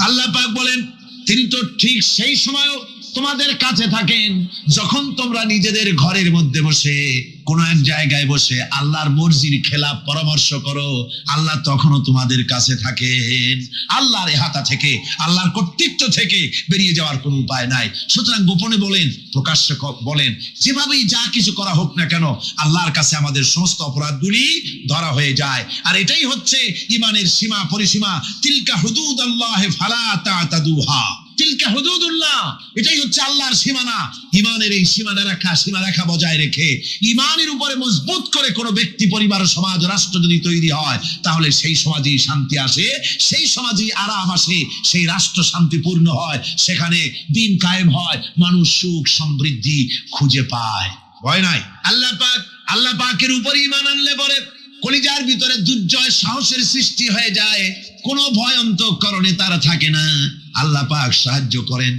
আল্লাহ পাক বলেন তিনি তো ঠিক সেই সময়ও তোমাদের কাছে থাকেন যখন তোমরা নিজেদের ঘরের মধ্যে বসে কোন এক জায়গায় বসে আল্লাহর মর্জির খেলাফ পরামর্শ করো, আল্লাহ তখনও তোমাদের কাছে থাকেন। আল্লাহর হাতা থেকে, আল্লাহর কর্তৃত্ব থেকে বেরিয়ে যাওয়ার কোনো উপায় নাই। সুতরাং গোপনে বলেন, প্রকাশ্যে বলেন, যেভাবেই যা কিছু করা হোক না কেন, আল্লাহর কাছে আমাদের সমস্ত অপরাধগুলি ধরা হয়ে যায়। আর এটাই হচ্ছে ঈমানের সীমা পরিসীমা। তিলকা হুদুদাল্লাহ ফালা তা'তাদুহা, তিলকা হুদুদুল্লাহ, এটাই হচ্ছে আল্লাহর সীমানা। ঈমানের এই সীমারেখা বজায় রেখে ঈমানের উপরে মজবুত করে কোনো ব্যক্তি, পরিবার, সমাজ, রাষ্ট্র যদি তৈরি হয়, তাহলে সেই সমাজেই শান্তি আসে, সেই সমাজেই আরাম আসে, সেই রাষ্ট্র শান্তিপূর্ণ হয়, সেখানে দিন কায়েম হয়, মানুষ সুখ সমৃদ্ধি খুঁজে পায়। ভয় নাই। আল্লাহ পাকের উপর ঈমান আনলে পরে কলিজার ভিতরে দুর্জয় সাহসের সৃষ্টি হয়ে যায়, কোনো ভয় অন্তঃকরণে তারা থাকে না। আল্লাহ পাক সাহায্য করেন।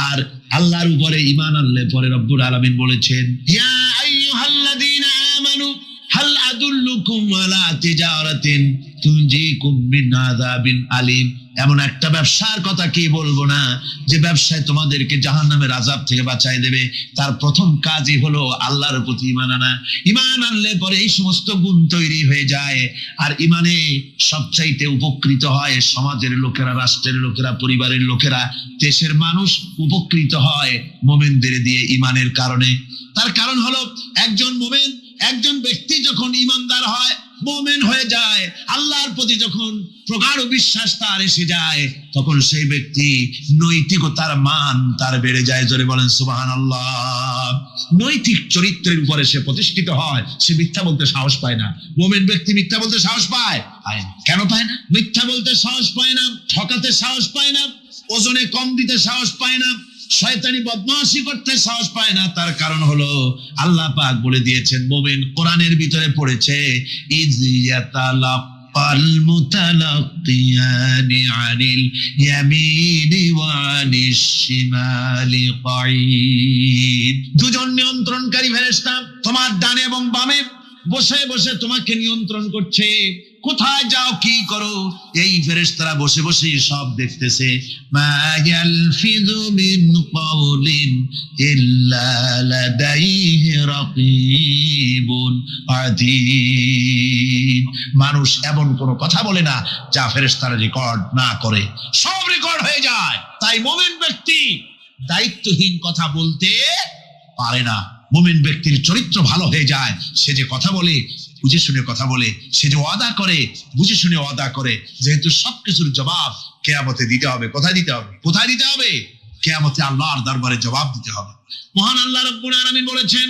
আর আল্লাহর উপরে ঈমান আনলে পরে রব্বুল আলামিন বলেছেন, ইয়া আইয়ুহাল্লাযীনা আমানু হাল আদুল্লুকুম আলা তিজারাতিন তুনজিকুম মিন আযাবিন আলীম। এমন একটা ব্যবসার কথা কি বলবো না, যে ব্যবসায় তোমাদেরকে জাহান্নামের আযাব থেকে বাঁচায় দেবে। তার প্রথম কাজই হলো আল্লাহর প্রতি ঈমান আনা। ঈমান আনলে পরে এই সমস্ত গুণ তৈরি হয়ে যায়। আর ঈমানে সবচাইতে উপকৃত হয় সমাজের লোকেরা, রাষ্ট্রের লোকেরা, পরিবারের লোকেরা, দেশের মানুষ উপকৃত হয় মুমিনদের দিয়ে ঈমানের কারণে। তার কারণ হলো একজন মুমিন, একজন ব্যক্তি যখন ঈমানদার হয়, মুমিন হয়ে যায়, আল্লাহর প্রতি যখন প্রগাঢ় বিশ্বাস তার এসে যায়, তখন সেই ব্যক্তি নৈতিকতার মান তার বেড়ে যায়। জোরে বলেন সুবহানাল্লাহ। নৈতিক চরিত্রের উপরে সে প্রতিষ্ঠিত হয়, সে মিথ্যা বলতে সাহস পায় না। মুমিন ব্যক্তি মিথ্যা বলতে সাহস পায়? কেন পায় না? মিথ্যা বলতে সাহস পায় না, ঠকাতে সাহস পায় না, ওজনে কম দিতে সাহস পায় না, শয়তানি বদমাশি করতে সাহস পায় না। তার কারণ হলো আল্লাহ পাক বলে দিয়েছেন, মুমিন কোরআনের ভিতরে পড়েছে, ইযয়াতালাক্কাল মুতালাক্কিয়ানি আনিল ইয়ামিনি ওয়া আনিশ শিমালি কাঈদ। দুজন নিয়ন্ত্রণকারী ফেরেশতা তোমার ডানে এবং বামে বসে বসে তোমাকে নিয়ন্ত্রণ করছে। কোথায় যাও, কি করো, এই ফেরেশতারা বসে বসে সব দেখতেছে। মা ইয়ালফিযু মিন কাওলিন ইল্লা লাদাইহি রাকীবুন আতীদ। মানুষ এমন কোনো কথা বলে না যা ফেরেশতারা রেকর্ড না করে, সব রেকর্ড হয়ে যায়। তাই মুমিন ব্যক্তি দায়িত্বহীন কথা বলতে পারে না। মুমিন ব্যক্তির চরিত্র ভালো হয়ে যায়, সে যে কথা বলে বুঝে শুনে কথা বলে, সে যে ওয়াদা করে বুঝে শুনে ওয়াদা করে। যেহেতু সবকিছুর জবাব কিয়ামতে দিতে হবে। কোথায় দিতে হবে? কোথায় দিতে হবে? কিয়ামতে আল্লাহর দরবারে জবাব দিতে হবে। মহান আল্লাহ রাব্বুল আলামিন বলেছেন,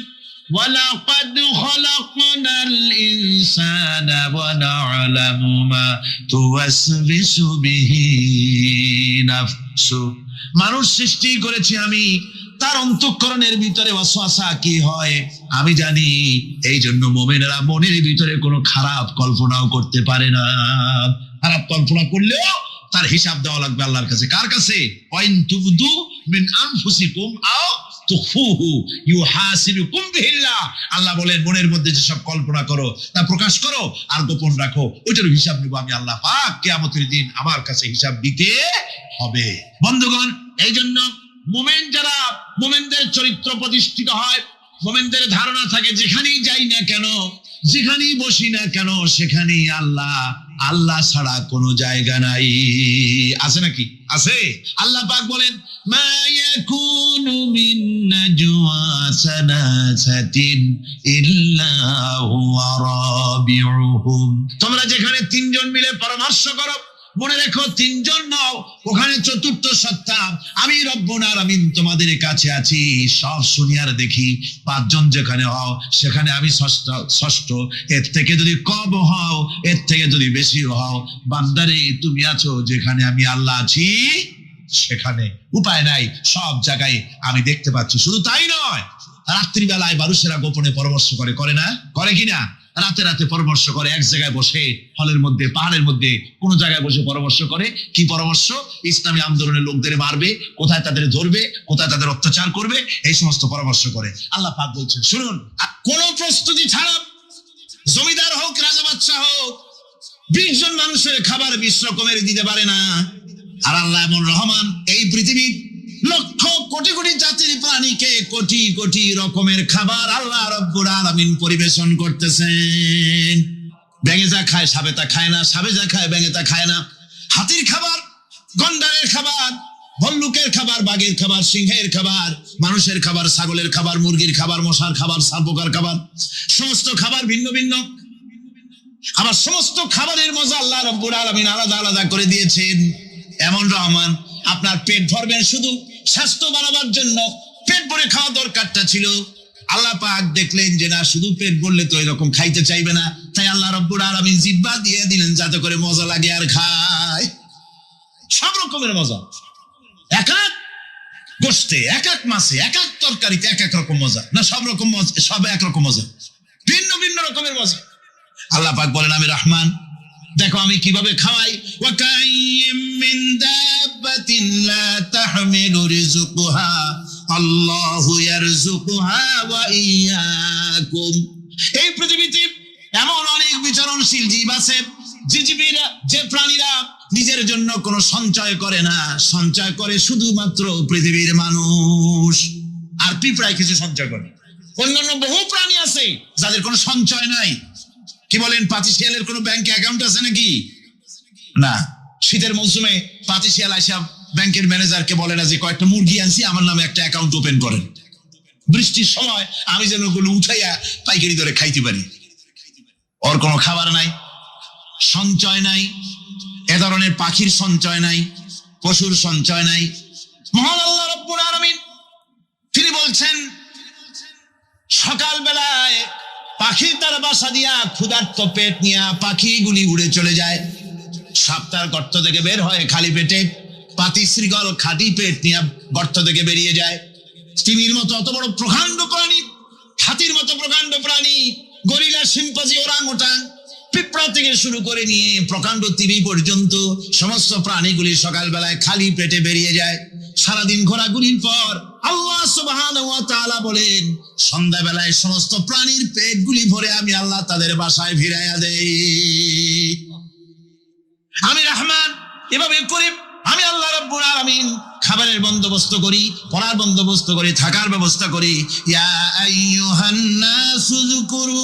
ওয়ালাকাদ খালাকনাল ইনসানা ওয়া না'লামু মা তুওয়াসবিসু বিহি নাফসু। মানুষ সৃষ্টি করেছি আমি, তার অন্তঃকরণের ভিতরে ওয়াসওয়াসা কি হয় আমি জানি। এই জন্য মুমিনেরা মনের ভিতরে কোনো খারাপ কল্পনাও করতে পারে না। খারাপ কল্পনা করলেও তার হিসাব দেওয়া লাগবে আল্লাহর কাছে। কার কাছে? ওয়াইন তুবদু মিন আনফুসিকুম আও তুখফুহু ইউহাসিবুকুম বিহিল্লাহ। আল্লাহ বলেন, মনের মধ্যে যে সব কল্পনা করো তা প্রকাশ করো আর গোপন রাখো, ওইটার হিসাব নিব আমি আল্লাহ পাক। কিয়ামতের দিন আমার কাছে হিসাব দিতে হবে। বন্ধুগণ, এই জন্য মুমিন যারা, মুমিনদের চরিত্র প্রতিষ্ঠিত হয়, মুমিনদের ধারণা থাকে যেখানেই যাই না কেন, যেখানেই বসি না কেন, সেখানেই আল্লাহ, আল্লাহ ছাড়া কোনো জায়গা নাই। আছে নাকি? আছে। আল্লাহ পাক বলেন, মা ইয়াকুনু মিন নাজওয়া সালাসাতিন ইল্লা হুয়া রাবিউহুম। তোমরা যেখানে তিনজন মিলে পরামর্শ করো, মনে রেখো তিনজন নও, ওখানে চতুর্থ সত্তা আমি রব্বুল আলামিন তোমাদের কাছে আছি। সব শুনিয়ার দেখি, পাঁচজন যেখানে হও সেখানে আমি ষষ্ঠ। এর থেকে যদি কম হও, এর থেকে যদি বেশি হও, বান্দারে তুমি আছো যেখানে আমি আল্লাহ আছি সেখানে। উপায় নাই, সব জায়গায় আমি দেখতে পাচ্ছি। শুধু তাই নয়, রাত্রিবেলায় মানুষেরা গোপনে পরামর্শ করে, করে না? করে কিনা? রাতে রাতে পরামর্শ করে, এক জায়গায় বসে, হলের মধ্যে, পাহাড়ের মধ্যে, কোন জায়গায় বসে পরামর্শ করে। কি পরামর্শ? ইসলামী আন্দোলনের লোকদের মারবে, কোথায় তাদের ধরবে, কোথায় তাদের অত্যাচার করবে, এই সমস্ত পরামর্শ করে। আল্লাহ পাক বলছেন, শুনুন, কোন প্রস্তুতি ছাড়া জমিদার হোক, রাজা বাদশাহ হোক, 20 জন মানুষের খাবার 20 রকমের দিতে পারে না। আর আল্লাহ এমন রহমান, এই পৃথিবীর লক্ষ কোটি কোটি জাতির প্রাণীকে কোটি কোটি রকমের খাবার আল্লাহ রব্বুল আলামিন পরিবেশন করতেছেন। ব্যাঙে যা খায় সাপে তা খায় না, সাপে যা খায় ব্যাঙে তা খায় না। হাতির খাবার, গন্ডারের খাবার, ভল্লুকের খাবার, বাঘের খাবার, সিংহের খাবার, মানুষের খাবার, ছাগলের খাবার, মুরগির খাবার, মশার খাবার, সাপোকার খাবার, সমস্ত খাবার ভিন্ন ভিন্ন। আবার সমস্ত খাবারের মজা আল্লাহ রব্বুল আলামিন আলাদা আলাদা করে দিয়েছেন। এমন রহমান, আপনার পেট ভরবেন শুধু স্বাস্থ্য বাড়াবার জন্য পেট ভরে খাওয়া দরকারটা ছিল। আল্লাহ পাক দেখলেন যে না, শুধু পেট ভরলে তো এরকম খাইতে চাইবে না, তাই আল্লাহ রব্বুল আলামিন জিহ্বা দিয়ে দিলেন যাতে করে মজা লাগে আর খায়। সব রকমের মজা, এক এক গোশতে, এক এক মাছে, এক এক তরকারিতে এক এক রকম মজা। না সব রকম মজা, সব এক রকম মজা, ভিন্ন ভিন্ন রকমের মজা। আল্লাহ পাক বলেন আমি রহমান, দেখো আমি কিভাবে খাওয়াই। ওয়াকাইয়িম মিন দাব্বাতিন লা তাহমিলু রিজকুহা আল্লাহু ইয়ারযুকুহা ওয়া ইয়্যাকুম। এই পৃথিবীতে এমন অনেক বিচরণশীল জীব আছে, যে জীবীরা, যে প্রাণীরা নিজের জন্য কোনো সঞ্চয় করে না, সঞ্চয় করে শুধুমাত্র পৃথিবীর মানুষ। আর পিঁপড়ায় কিছু সঞ্চয় করে। অন্যান্য বহু প্রাণী আছে যাদের কোনো সঞ্চয় নাই। কি বলেন, পাতিশিয়ালের কোনো ব্যাংকে অ্যাকাউন্ট আছে নাকি? না। শীতের মৌসুমে পাতিশিয়াল আইসা ব্যাংকের ম্যানেজারকে বলে না যে কয়েকটা মুরগি আনছি, আমার নামে একটা অ্যাকাউন্ট ওপেন করেন, বৃষ্টির সময় আমি যেন ওগুলো উঠাইয়া পাইকারি দরে খাইতে পারি। ওর কোনো খাবার নাই, সঞ্চয় নাই। এ ধরনের পাখির সঞ্চয় নাই, পশুর সঞ্চয় নাই। মহান আল্লাহ রাব্বুল আলামিন তিনি বলছেন, সকাল বেলায় পাখি তার বাসা দিয়া ক্ষুধার্ত পেট নিয়ে পাখিগুলি উড়ে চলে যায়। সাপটার গর্ত থেকে বের হয় খালি পেটে, পাতি শ্রীগল খাঁটি পেট নিয়ে গর্ত থেকে বেরিয়ে যায়। তিমির মতো অত বড় প্রকাণ্ড প্রাণী, হাতির মতো প্রকাণ্ড প্রাণী, গরিলা, শিম্পাঞ্জি, ওরাংওটাং, পিঁপড়া থেকে শুরু করে নিয়ে প্রকাণ্ড তিমি পর্যন্ত সমস্ত প্রাণীগুলি সকালবেলায় খালি পেটে বেরিয়ে যায়। সারাদিন ঘোরাঘুরির পর আল্লাহ সুবহানাহু ওয়া তাআলা বলেন, সন্ধ্যাবেলায় সমস্ত প্রাণীর পেটগুলি ভরে আমি আল্লাহ তাদের বাসায় ফিরাইয়া দেই। আমি রহমান, এভাবে করি আমি আল্লাহ রাব্বুল আলামিন খাবারের বন্দোবস্ত করি, পড়ার বন্দোবস্ত করি, থাকার ব্যবস্থা করি। ইয়া আইয়ুহান নাসু যুকুরু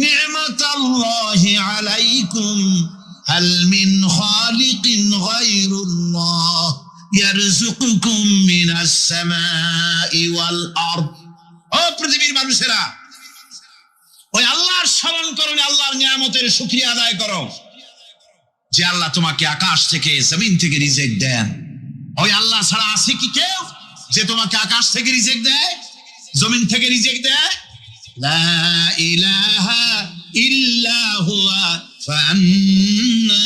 নি'মাতাল্লাহি আলাইকুম হাল মিন খালিকিন গায়রুল্লাহ ইয়ারযুকুকুম মিনাস সামাই ওয়াল আরদ। ও পৃথিবীর মানুষেরা, ওই আল্লাহর স্মরণ করো, আল্লাহর নিয়ামতের শুকরিয়া আদায় করো যে আল্লাহ তোমাকে আকাশ থেকে, জমিন থেকে রিজিক দেন। ওই আল্লাহ ছাড়া আছে কি কেউ যে তোমাকে আকাশ থেকে রিজিক দেয়, জমিন থেকে রিজিক দেয়? লা ইলাহা ইল্লা হুয়া ফান্না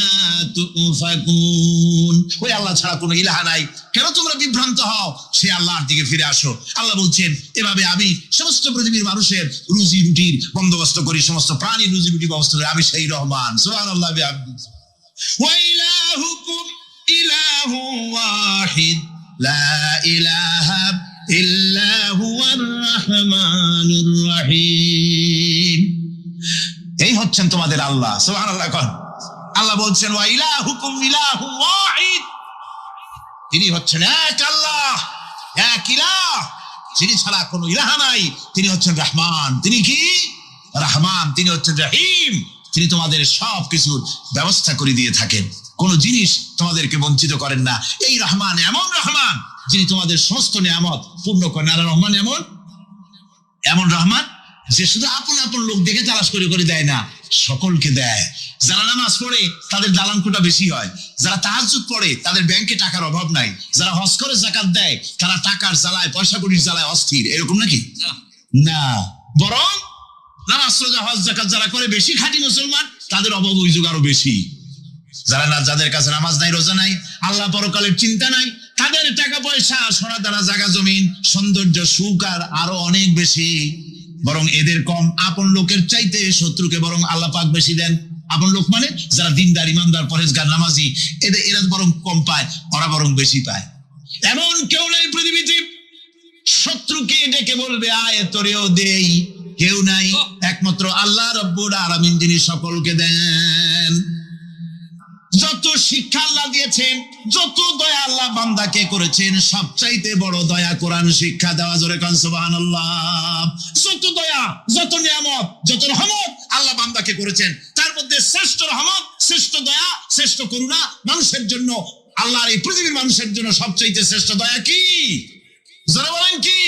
তুফাকুন। ওই আল্লাহ ছাড়া কোনো ইলাহা নাই, কেন তোমরা বিভ্রান্ত হও? সে আল্লাহর দিকে ফিরে আসো। আল্লাহ বলছেন, এভাবে আমি সমস্ত পৃথিবীর মানুষের রুজি রুটির বন্দোবস্ত করি, সমস্ত প্রাণীর রুজি রুটি ব্যবস্থা করি। আমি সেই রহমান। সুবহানাল্লাহ বিহামদিহি। ওয়া ইলাহুকুম ইলাহু ওয়াহিদ লা ইলাহা ইল্লা হুয়ার রাহমানুর রহিম। এই হচ্ছেন তোমাদের আল্লাহ। সুবহানাল্লাহ। আল্লাহ বলছেন, ওয়া ইলাহুকুম ইলাহু ওয়াহিদ, তিনি হচ্ছেন এক আল্লাহ, এক ইলাহ, যিনি ছাড়া কোনো ইলাহ নাই। তিনি হচ্ছেন রহমান। তিনি কি? রহমান। তিনি হচ্ছেন রহিম। তিনি তোমাদের সব কিছুর ব্যবস্থা করে দিয়ে থাকেন, কোন জিনিস তোমাদেরকে বঞ্চিত করেন না। এই রহমান এমন রহমান যিনি তোমাদের সমস্ত নিয়ামত পূর্ণ করেন। আর রহমান এমন রহমান যে শুধু আপন আপন লোক দেখে তালাশ করে করে দেয় না, সকলকে দেয়। যারা নামাজ পড়ে তাদের দালান কোটা বেশি হয়, যারা তাহাজ্জুদ পড়ে তাদের ব্যাংকে টাকার অভাব নাই, যারা হজ করে যাকাত দেয় তারা টাকার জ্বালায়, পয়সা কড়ির জ্বালায় অস্থির। এরকম নাকি? না, বরং নামাজ রোজা হজ যাকাত যারা করে বেশি খাঁটি মুসলমান, তাদের অভাব অভিযোগ আরো বেশি। যাদের কাছে নামাজ নাই, রোজা নাই, আল্লাহ পরকালের চিন্তা নাই, তাদের টাকা পয়সা, সোনা দানা, জায়গা জমিন, সৌন্দর্য, সুখ আর আরো অনেক বেশি। বরং এদের কম। আপন লোকের চাইতে শত্রুকে বরং আল্লাহ পাক বেশি দেন। আপন লোক মানে যারা দিনদার, ইমানদার, পরেজগার, নামাজি, এরা বরং কম পায়, ওরা বরং বেশি পায়। এমন কেউ নাই পৃথিবীতে শত্রুকে ডেকে বলবে আয় তোরেও দেই, কেউ নাই। একমাত্র আল্লাহ রাব্বুল আলামিন যিনি সকলকে দেন। যত শিক্ষা আল্লাহ দিয়েছেন, যত দয়া আল্লাহ বান্দাকে করেছেন, সবচাইতে বড় দয়া কোরআন শিক্ষা দেওয়া। জোরে কান সুবহানাল্লাহ। যত দয়া, যত নিয়ামত, যত রহমত আল্লাহ বান্দাকে করেছেন, তার মধ্যে শ্রেষ্ঠ রহমত, শ্রেষ্ঠ দয়া, শ্রেষ্ঠ করুণা মানুষের জন্য, আল্লাহর এই পৃথিবীর মানুষের জন্য সবচাইতে শ্রেষ্ঠ দয়া কি? জোরে বলেন কি?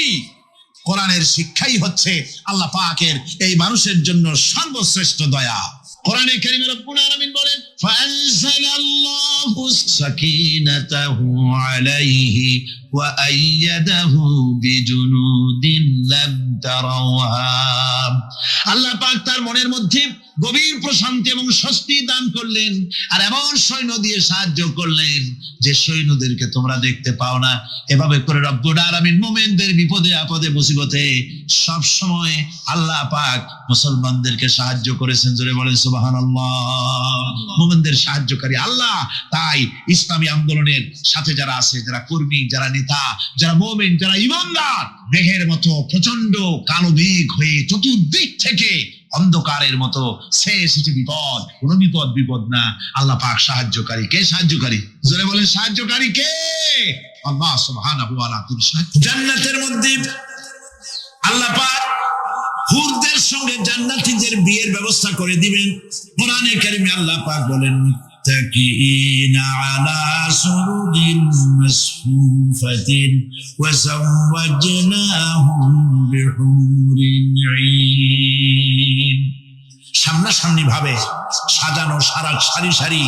কোরআনের শিক্ষাই হচ্ছে আল্লাহ পাকের এই মানুষের জন্য সর্বশ্রেষ্ঠ দয়া। কোরআনে কারীমে রব্বুল আলামিন বলেন, ফাআনজালাল্লাহু সাকিনাতাহু আলাইহি ওয়া আইয়াদাহু বিজুনুদিন লাম তারাওহা। আল্লাহ পাক তার মনের মধ্যে গভীর প্রশান্তি এবং স্বস্তি দান করলেন, আর এমন সৈন্য দিয়ে সাহায্য করলেন যে সৈন্যদেরকে তোমরা দেখতে পাও না। এভাবে করে রব্বুল আলামিন মুমিনদের বিপদে আপদে মুসিবতে সব সময় আল্লাহ পাক মুসলমানদেরকে সাহায্য করেছেন। জোরে বলেন সুবহানাল্লাহ। মুমিনদের সাহায্যকারী আল্লাহ। তাই ইসলামী আন্দোলনের সাথে যারা আছে, যারা কর্মী, যারা নেতা, যারা মুমিন, যারা ঈমানদার, মেঘের মতো প্রচন্ড কালো মেঘ হয়ে চতুর্দিক থেকে অন্ধকারের মতো সে এসেছে বিপদ, কোন বিপদ না। আল্লাহ পাক সাহায্যকারী। কে সাহায্যকারী? জোরে বলেন সাহায্যকারী কে? আল্লাহ সুবহানাহু ওয়া তাআলা। জান্নাতের মধ্যে আল্লাহ পাক হুরদের সঙ্গে জান্নাতীদের বিয়ের ব্যবস্থা করে দিবেন। কোরআনে কারীমে আল্লাহ পাক বলেন, মুত্তাকিইনা আলা সুরুরিন মাসফুফাতিন ওয়া যাওয়াজনাহুম বিহুরিন ঈন। সামনাসামনি ভাবে সাজানো সারি সারি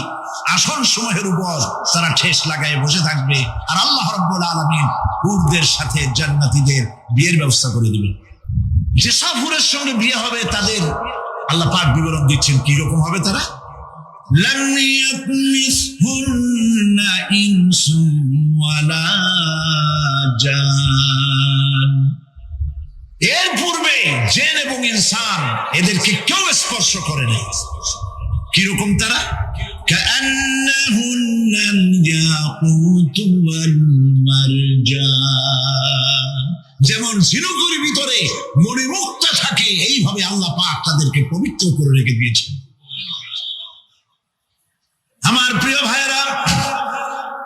আসন সমূহের উপর তারা ঠেস লাগায় বসে থাকবে, আর আল্লাহ রাব্বুল আলামিন হুরদের সাথে জান্নাতীদের বিয়ের ব্যবস্থা করে দিবেন। যেসব হুরের সঙ্গে বিয়ে হবে তাদের আল্লাহ পাক বিবরণ দিচ্ছেন কি রকম হবে তারা। লাম ইয়াতমিসহুন্না ইনসুন ওয়ালা জান। এর পূর্বে জিন এবং ইনসান এদেরকে কেউ স্পর্শ করে নাই। কিরকম তারা? কাআন্নাহুন্নাল ইয়াকুতু ওয়াল মারজান। যেমন ঝিনুকের ভিতরে মণিমুক্তা থাকে, এইভাবে আল্লাহ পাক তাদেরকে পবিত্র করে রেখে দিয়েছেন। আমার প্রিয় ভাইরা,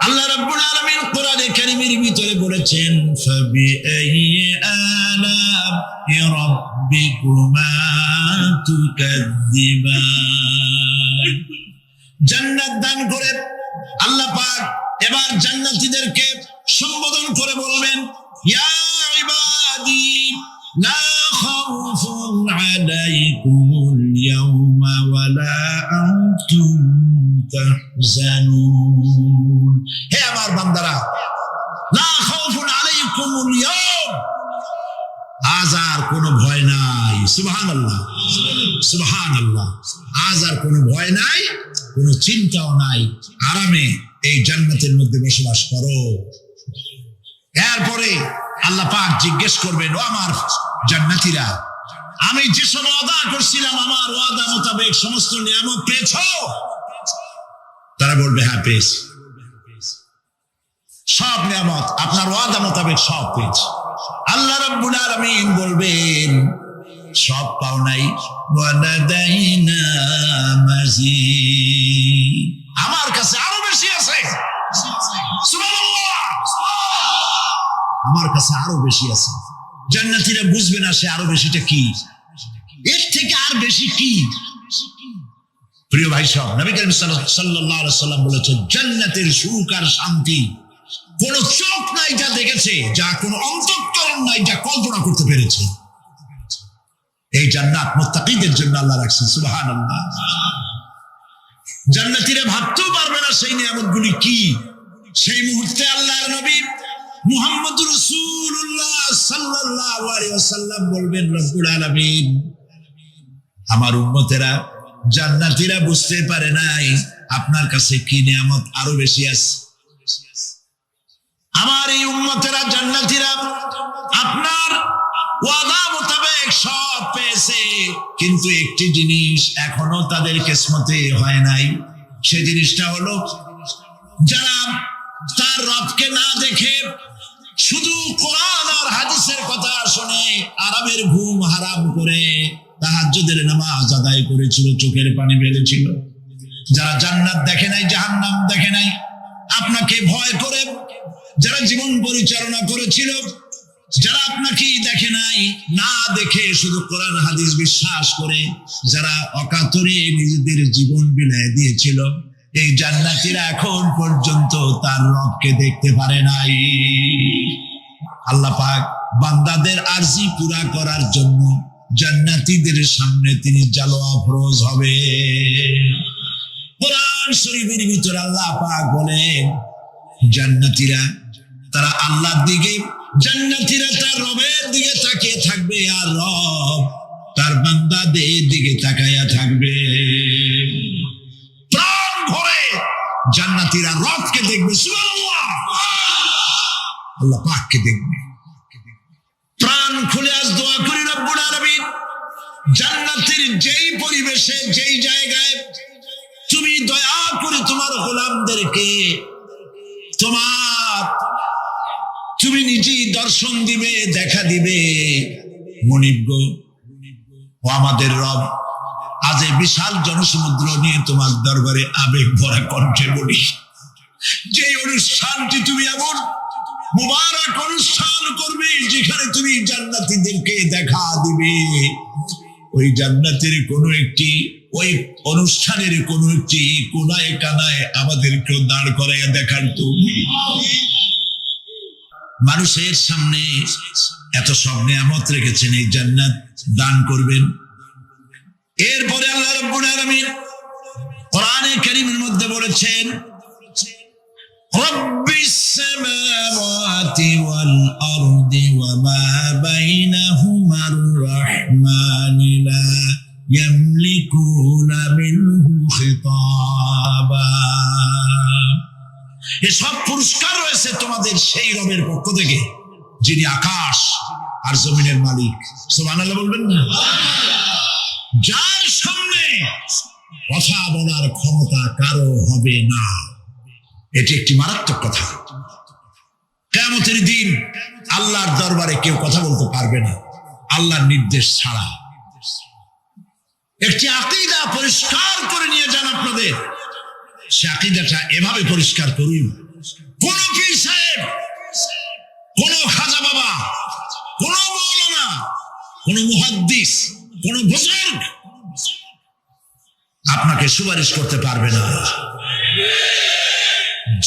আল্লাহ রাব্বুল আলামিন কোরআনে কারীমের ভিতরে বলেছেন, ফাবিআইয়ি আলা'i রাব্বিকুমা তুকাযযিবান। জান্নাত দান করে আল্লাহ পাক এবার জান্নাতীদেরকে সম্বোধন করে বলবেন, ইয়া ইবাদি লা খাউফুন আলাইকুমুল ইয়াওমা ওয়া লা আনতুম তাহজানুন। হে আমার বান্দারা, লা খাউফুন আলাইকুমুল ইয়াওম, আজ আর কোনো ভয় নাই। সুবহানাল্লাহ, সুবহানাল্লাহ। আজ আর কোনো ভয় নাই, কোনো চিন্তাও নাই। আরামে এই জান্নাতের মধ্যে বসবাস করো। এরপরে আল্লাহ পাক জিজ্ঞেস করবেন, ও আমার জান্নাতীরা, আমি যেসব ওয়াদা করছিলাম আমার ওয়াদা মোতাবেক সমস্ত নিয়ামত পেয়েছো? তারা বলবে, হ্যাঁ পেয়েছি। সব নিয়ামত আপনার ওয়াদা মোতাবেক সব পেয়েছি। আল্লাহ রাব্বুল আলামিন বলবেন, সব পাও নাই, ওয়ালাদাইনা মাজিদ, আমার কাছে আরো বেশি আছে। সুবহানাল্লাহ, আমার কাছে আরো বেশি আছে। জান্নাতীরা বুঝবে না সে আরো বেশিটা কি, এর থেকে আর বেশি কি। প্রিয় ভাই সব, নবী করিম সাল্লাল্লাহু আলাইহি ওয়াসাল্লাম বলেছেন, জান্নাতের সুখ আর শান্তি কোন চোখ নাই যা দেখেছে, যা কোন অন্তঃকরণ নাই যা কল্পনা করতে পেরেছে। এই জান্নাত মুত্তাকিদের জন্য আল্লাহ রাখছেন। সুবহানাল্লাহ। জান্নাতীরা ভাবতেও পারবে না সেই নিয়ামতগুলি কি। সেই মুহূর্তে আল্লাহর নবী মুহাম্মদুর রাসূলুল্লাহ সাল্লাল্লাহু আলাইহি ওয়াসাল্লাম বলবেন, রব্বুল আলামিন, আমার উম্মতেরা জান্নাতীরা বুঝতে পারে নাই আপনার কাছে কি নিয়ামত আরো বেশি আছে। আমার এই উম্মতেরা জান্নাতীরা আপনার ওয়াদা মোতাবেক সব পেয়েছে, কিন্তু একটি জিনিস এখনো তাদের কিসমতে হয় নাই। সেই জিনিসটা হলো, যারা তার রবকে না দেখে শুধু কোরআন আর হাদিসের কথা শুনে আরামের ঘুম হারাম করে তাহাজ্জুদের নামাজ আদায় করেছিল, চোখের পানি ফেলেছিল, যারা জান্নাত দেখে নাই, জাহান্নাম দেখে নাই, আপনাকে ভয় করে যারা জীবন পরিচালনা করেছিল, যারা আপনাকে দেখে নাই, না দেখে শুধু কোরআন হাদিস বিশ্বাস করে যারা অকাতরে নিজেদের জীবন বিলায় দিয়েছিল, এই জান্নাতীরা এখন পর্যন্ত তার রবকে দেখতে পারে নাই। আল্লাহ পাক বান্দাদের আরজি পুরা করার জন্য জান্নাতীদের সামনে তিনি জালোয়া ফরজ হবে। কোরআন শরীফের ভিতরে আল্লাহ পাক বলেন, জান্নাতীরা তারা আল্লাহর দিকে, জান্নাতীরা তার রবের দিকে তাকিয়ে থাকবে, আর রব তার বান্দাদের দিকে তাকাইয়া থাকবে। প্রাণ ভরে জান্নাতীরা রবকে দেখবে, সুবহানাল্লাহ, আল্লাহ পাককে দেখবে। প্রাণ খুলে আজ দোয়া করি রব্বুল আলামিন, জান্নাতের যেই পরিবেশে, যেই জায়গায় তুমি দয়া করে তোমার গোলামদেরকে তুমি নিজেই দর্শন দিবে, দেখা দিবে। মনিব গো, ও আমাদের রব, আজ এই বিশাল জনসমুদ্র নিয়ে তোমার দরবারে আবেগ ভরা কণ্ঠে বলি, যে অনুষ্ঠানটি তুমি এমন মুবারক অনুষ্ঠান করবে যেখানে তুমি জান্নাতীদেরকে দেখা দিবে, ওই জান্নাতের কোনো একটি, ওই অনুষ্ঠানের কোনো একটি কোনায় কানায় আমাদেরকেও দাঁড় করাইয়া দেখার তুমি। মানুষের সামনে এত সব নিয়ামত রেখেছেন, এই জান্নাত দান করবেন। এরপরে আল্লাহ রাব্বুল আলামিন কোরআনে কারীমের মধ্যে বলেছেন, রব্বিস সামাওয়াতি ওয়াল আরদি ওয়া মা বাইনাহুমার রাহমানি লা ইয়ামলিকুনা মিনহু খিতাবা। এসব পুরস্কার রয়েছে তোমাদের সেই রবের পক্ষ থেকে যিনি আকাশ আর জমিনের মালিক। সুবহানাল্লাহ বলবেন না? যার সামনে কথা বলার ক্ষমতা কারো হবে না। এটি একটি মারাত্মক কথা। কিয়ামতের দিন আল্লাহর দরবারে কেউ কথা বলতে পারবে না আল্লাহর নির্দেশ ছাড়া। একটি আকীদা পরিষ্কার করে নিয়ে যান আপনাদের। সে আকীদাটা এভাবে পরিষ্কার করুন, কোন পীর সাহেব, কোন খাজা বাবা, কোন মাওলানা, কোন মুহাদ্দিস, কোন বুজুর্গ আপনাকে সুপারিশ করতে পারবে না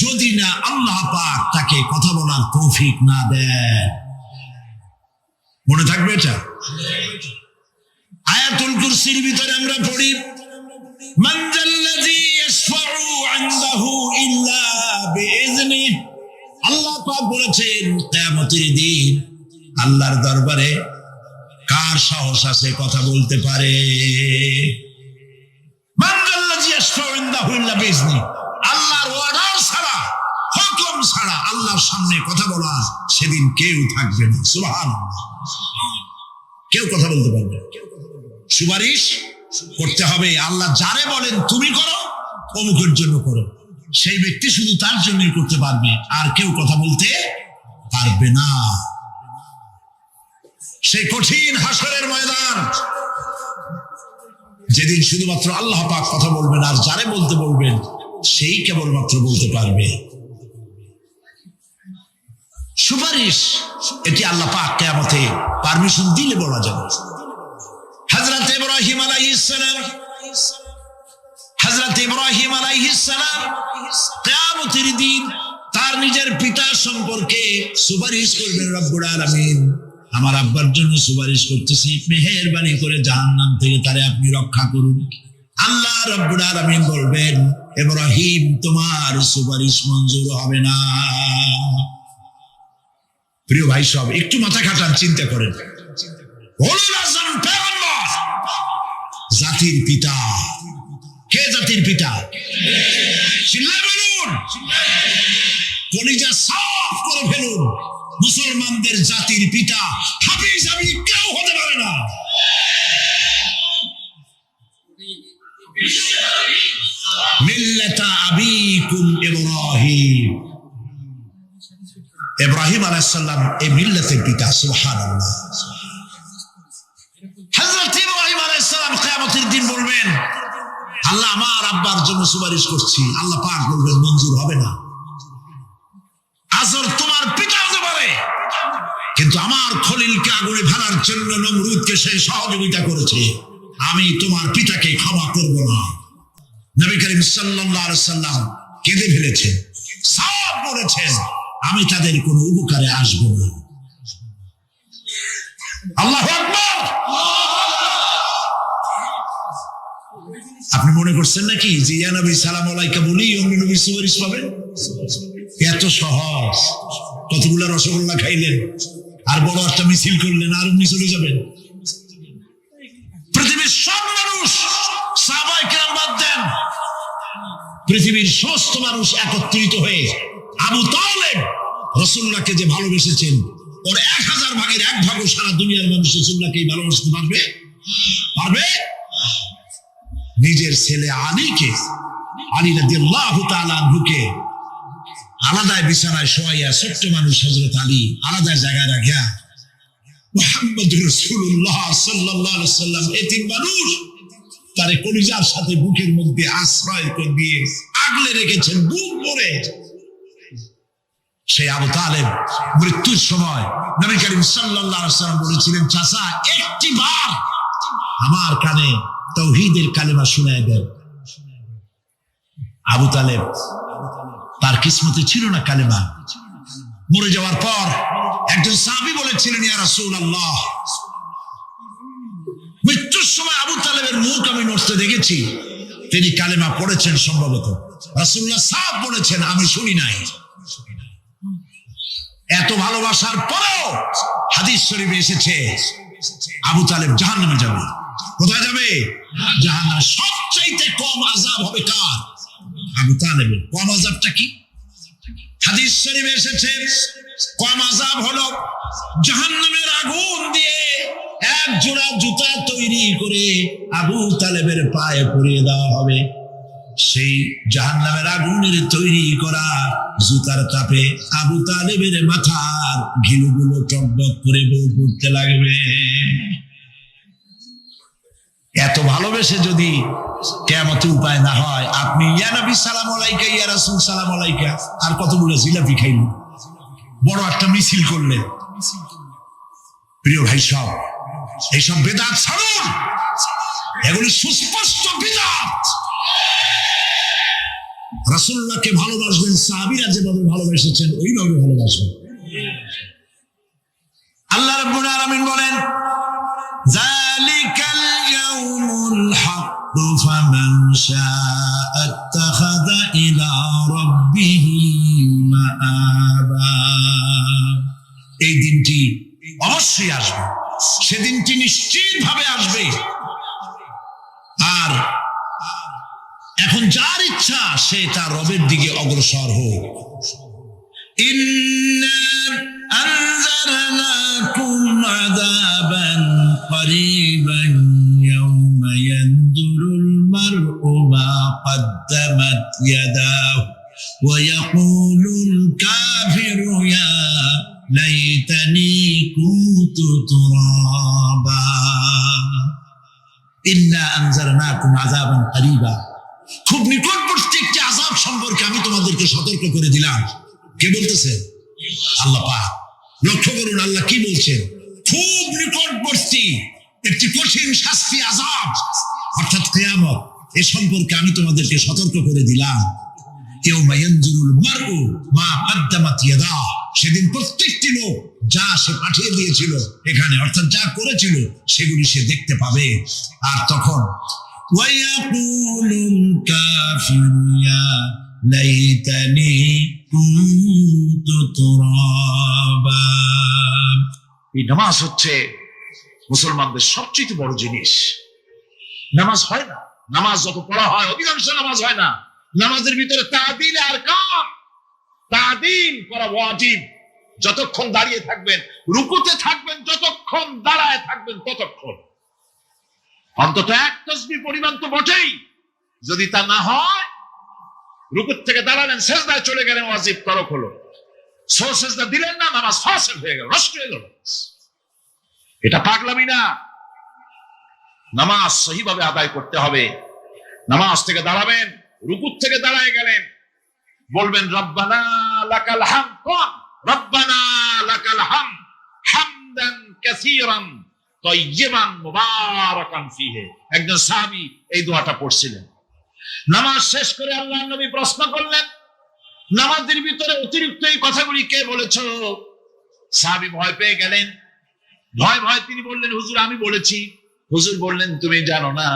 যদি না আল্লাহ পাক তাকে কথা বলার তৌফিক না দেয়। মনে থাকবে এটা। আয়াতুল কুরসির ভিতরে আমরা পড়ি, মান যাল্লাযী ইয়াশফাউ ইনদাহু ইল্লা বিইজনিহি। আল্লাহ পাক বলেছেন, কিয়ামতের দিন আল্লাহর দরবারে কার সাহস আছে কথা বলতে পারে? মান যাল্লাযী ইয়াশফাউ ইনদাহু ইল্লা বিইজনিহি। আল্লাহর অর্ডার ছাড়া, হুকুম ছাড়া আল্লাহর সামনে কথা বলা সেদিন কেউ থাকবে না। সুবহানাল্লাহ। কেউ কথা বলতে পারবে না। সুপারিশ করতে হবে আল্লাহ যারে বলেন তুমি করো, অমুকের জন্য করো, সেই ব্যক্তি শুধু তার জন্যই করতে পারবে, আর কেউ কথা বলতে পারবে না। সেই কঠিন হাসরের ময়দান, যেদিন শুধুমাত্র আল্লাহ পাক কথা বলবেন, আর যারে বলতে বলবেন সেই কেবলমাত্র বলতে পারবে। সুপারিশ এটি আল্লাহ পাক কিয়ামতে পারমিশন দিলে বলা যাবে। হযরত ইব্রাহিম আলাইহিস সালাম কিয়ামতের দিন তার নিজের পিতা সম্পর্কে সুপারিশ করবেন। রব্বুল আলামিন, আমার আব্বার জন্য সুপারিশ করতেছি, মেহেরবানি করে জাহান্নাম থেকে তারে আপনি রক্ষা করুন। আল্লাহ রব্বুল আলামিন বলবেন, ইব্রাহিম তোমার সুপারিশ মঞ্জুর হবে না। প্রিয় ভাই সব, একটু মাথা খাটান, চিন্তা করেন। উলুল আযম পয়গম্বর, জাতির পিতা। কে জাতির পিতা? চিল্লায় বলুন, কলিজা সাফ করে ফেলুন। মুসলমানদের জাতির পিতা হাফিজ আমি কেউ হতে পারে না। মিল্লাতা আবিকুম ইব্রাহিম। ইব্রাহিম আলাইহিস সালাম এই মিল্লাতের পিতা। সুবহানাল্লাহ। হযরত ইব্রাহিম আলাইহিস সালাম কিয়ামতের দিন বলবেন, আল্লাহ আমার আব্বার জন্য সুপারিশ করছি, আল্লাহ পাক বলবেন মঞ্জুর হবে না। আজর তোমার পিতা হতে পারে, কিন্তু আমার খলিলকে আগুনে ফেলার জন্য নমরুদকে সে সহযোগিতা করেছে, আমি তোমার পিতাকে ক্ষমা করব না। নবী করিম সাল্লাল্লাহু আলাইহি সাল্লাম কেঁদে ফেলেছেন, সব বলেছেন, আমি তাদের কোনো উপকারে আসব না। আল্লাহু আকবার। আপনি মনে করছেন নাকি যে ইয়া নবী সালাম আলাইকা বলি অন্য নবীর সুপারিশ পাবেন? এত সহজ। কতগুলো রসগোল্লা খাইলেন আর বড় একটা মিছিল করলেন আর উনি চলে যাবেন। পৃথিবীর সব মানুষ, সাহাবায়ে কেরাম বাদ দেন, পৃথিবীর সমস্ত মানুষ একত্রিত হয়ে আবু তালেব রাসূলুল্লাহকে যে ভালোবেসেছেন, ওর 1000 ভাগের 1 ভাগও সারা দুনিয়ার মানুষ রাসূলুল্লাহকে ভালোবাসতে পারবে? পারবে? নিজের ছেলে আলীকে, আলী রাদিয়াল্লাহু তাআলা আনহুকে আলাদা বিছানায় শোয়াইয়া, ছোট্ট মানুষ হযরত আলী আলাদা জায়গায় রাখিয়া মুহাম্মদুর রাসূলুল্লাহ সাল্লাল্লাহু আলাইহি ওয়াসাল্লাম এতিম মানুষ তারে কলিজার সাথে বুকের মধ্যে আশ্রয় করে দিয়ে আগলে রেখেছেন বুক ভরে। সেই আবু তালেব মৃত্যুর সময় নবী করিম সাল্লাল্লাহু আলাইহি ওয়াসাল্লাম বলেছিলেন, চাচা একটি বার আমার কানে তাওহীদের কালেমা শুনায় দেন। আবু তালেব তার কিসমতে ছিল না কালেমা। মরে যাওয়ার পর একজন সাহাবী বলেছিলেন, ইয়া রাসূলুল্লাহ, মৃত্যুর সময় আবু তালেবের মুখ আমি নড়তে দেখেছি, তিনি কালেমা পড়েছেন সম্ভবত। রাসূলুল্লাহ সাহেব বলেছেন, আমি শুনি নাই। এত ভালোবাসার পরেও হাদিস শরীফে এসেছে আবু তালেব জাহান্নামে যাবে। কোথায় যাবে? জাহান্নামে। সবচাইতে কম আযাব হবে কার? আবু তালেবের। কম আযাবটা কি? হাদিস শরীফে এসেছে কম আযাব হলো জাহান্নামের আগুন দিয়ে এক জোড়া জুতা তৈরি করে আবু তালেবের পায়ে পরিয়ে দেওয়া হবে। সেই জাহান্নামের আগুনের তৈরি করা জুতার তাপে আবু তালেবের মাথার ঘিলুগুলো টকবক করে বউ পড়তে লাগবে। এত ভালোবেসে যদি কিয়ামতে উপায় না হয়, আপনি ইয়া নবী সালাম আলাইকা, ইয়া রাসূল সালাম আলাইকা আর কতগুলো জিলাপি খাইলেন, বড় একটা মিছিল করলেন। প্রিয় ভাই সব, এইসব বেদাত ছাড়ুন, এগুলি সুস্পষ্ট বিদআত। রাসূলুল্লাহকে ভালোবাসবেন, সাহাবীরা যেভাবে ভালোবেসেছেন ওইভাবে ভালোবাসবেন। আল্লাহ রাব্বুল আলামিন বলেন, যালিকাল ইয়াউমুল হক ফামান শাআ ইত্তাখাযা ইলা রাব্বিহি মাআবা। এই দিনটি অবশ্যই আসবে, সেদিনটি নিশ্চিতভাবে আসবে। আর এখন যার ইচ্ছা সে তার রবের দিকে অগ্রসর হোক। ইন্না আনজারনাকুম আযাবান করিবান ইয়াওমা ইয়ানদুরুল মার'উ মা কদ্দামাত ইয়াদাহু ওয়া ইয়াকুলুল কাফিরু ইয়া লাইতানি কুনতু তুরাবা। ইন্না আনজারনাকুম আযাবান করিবা, খুব নিকটবর্তী একটি আযাব সম্পর্কে আমি তোমাদেরকে সতর্ক করে দিলাম। কে বলতেছে? আল্লাহ পাক। লক্ষ্য করুন আল্লাহ কি বলছেন, খুব নিকটবর্তী একটি কঠিন শাস্তি আযাব অর্থাৎ কিয়ামত, এ সম্পর্কে আমি তোমাদেরকে সতর্ক করে দিলাম। ইয়াউমা ইয়ানজুরুল মার'উ মা কদ্দামাত ইয়াদাহু, সেদিন প্রত্যেকটি লোক যা সে পাঠিয়ে দিয়েছিল এখানে, অর্থাৎ যা করেছিল সেগুলি সে দেখতে পাবে। আর তখন ওয়ায়াকুলুল কাফিরু ইয়া লাইতানি কুনতু তুরাবা। এই নামাজ হচ্ছে মুসলমানদের সবচেয়ে বড় জিনিস। নামাজ হয় না, নামাজ যত পড়া হয় অধিকাংশ নামাজ হয় না। নামাজের ভিতরে তা'দিল আর কাম, তা'দিল করা ওয়াজিব। যতক্ষণ দাঁড়িয়ে থাকবেন, রুকুতে থাকবেন, যতক্ষণ দাঁড়ায় থাকবেন ততক্ষণ অন্তত এক তাসবিহ পরিমাণ তো বটেই। যদি তা না হয়, রুকুত থেকে দাঁড়ালেন, সেজদায় চলে গেলেন, ওয়াজিব তরক হলো। সেজদা দিলেন না, নামাজ ফাসিদ হয়ে গেল, নষ্ট হয়ে গেল। এটা পাগলামি না। নামাজ সহিভাবে আদায় করতে হবে। নামাজ থেকে দাঁড়াবেন, রুকুর থেকে দাঁড়ায় গেলেন, বলবেন রব্বানা লাকাল হামদ, কোন রব্বানা লাকাল হামদ হামদান কাসীরান তাইয়িবান মুবারাকান ফীহি। একজন সাহাবী এই দোয়াটা পড়ছিলেন। নামাজ শেষ করে আল্লাহর নবী প্রশ্ন করলেন, নামাজের ভিতরে অতিরিক্ত এই কথাগুলি কে বলেছো? সাহাবী ভয় পেয়ে গেলেন। ভয় তিনি বললেন, হুজুর আমি বলেছি। হুজুর বললেন, তুমি জানো না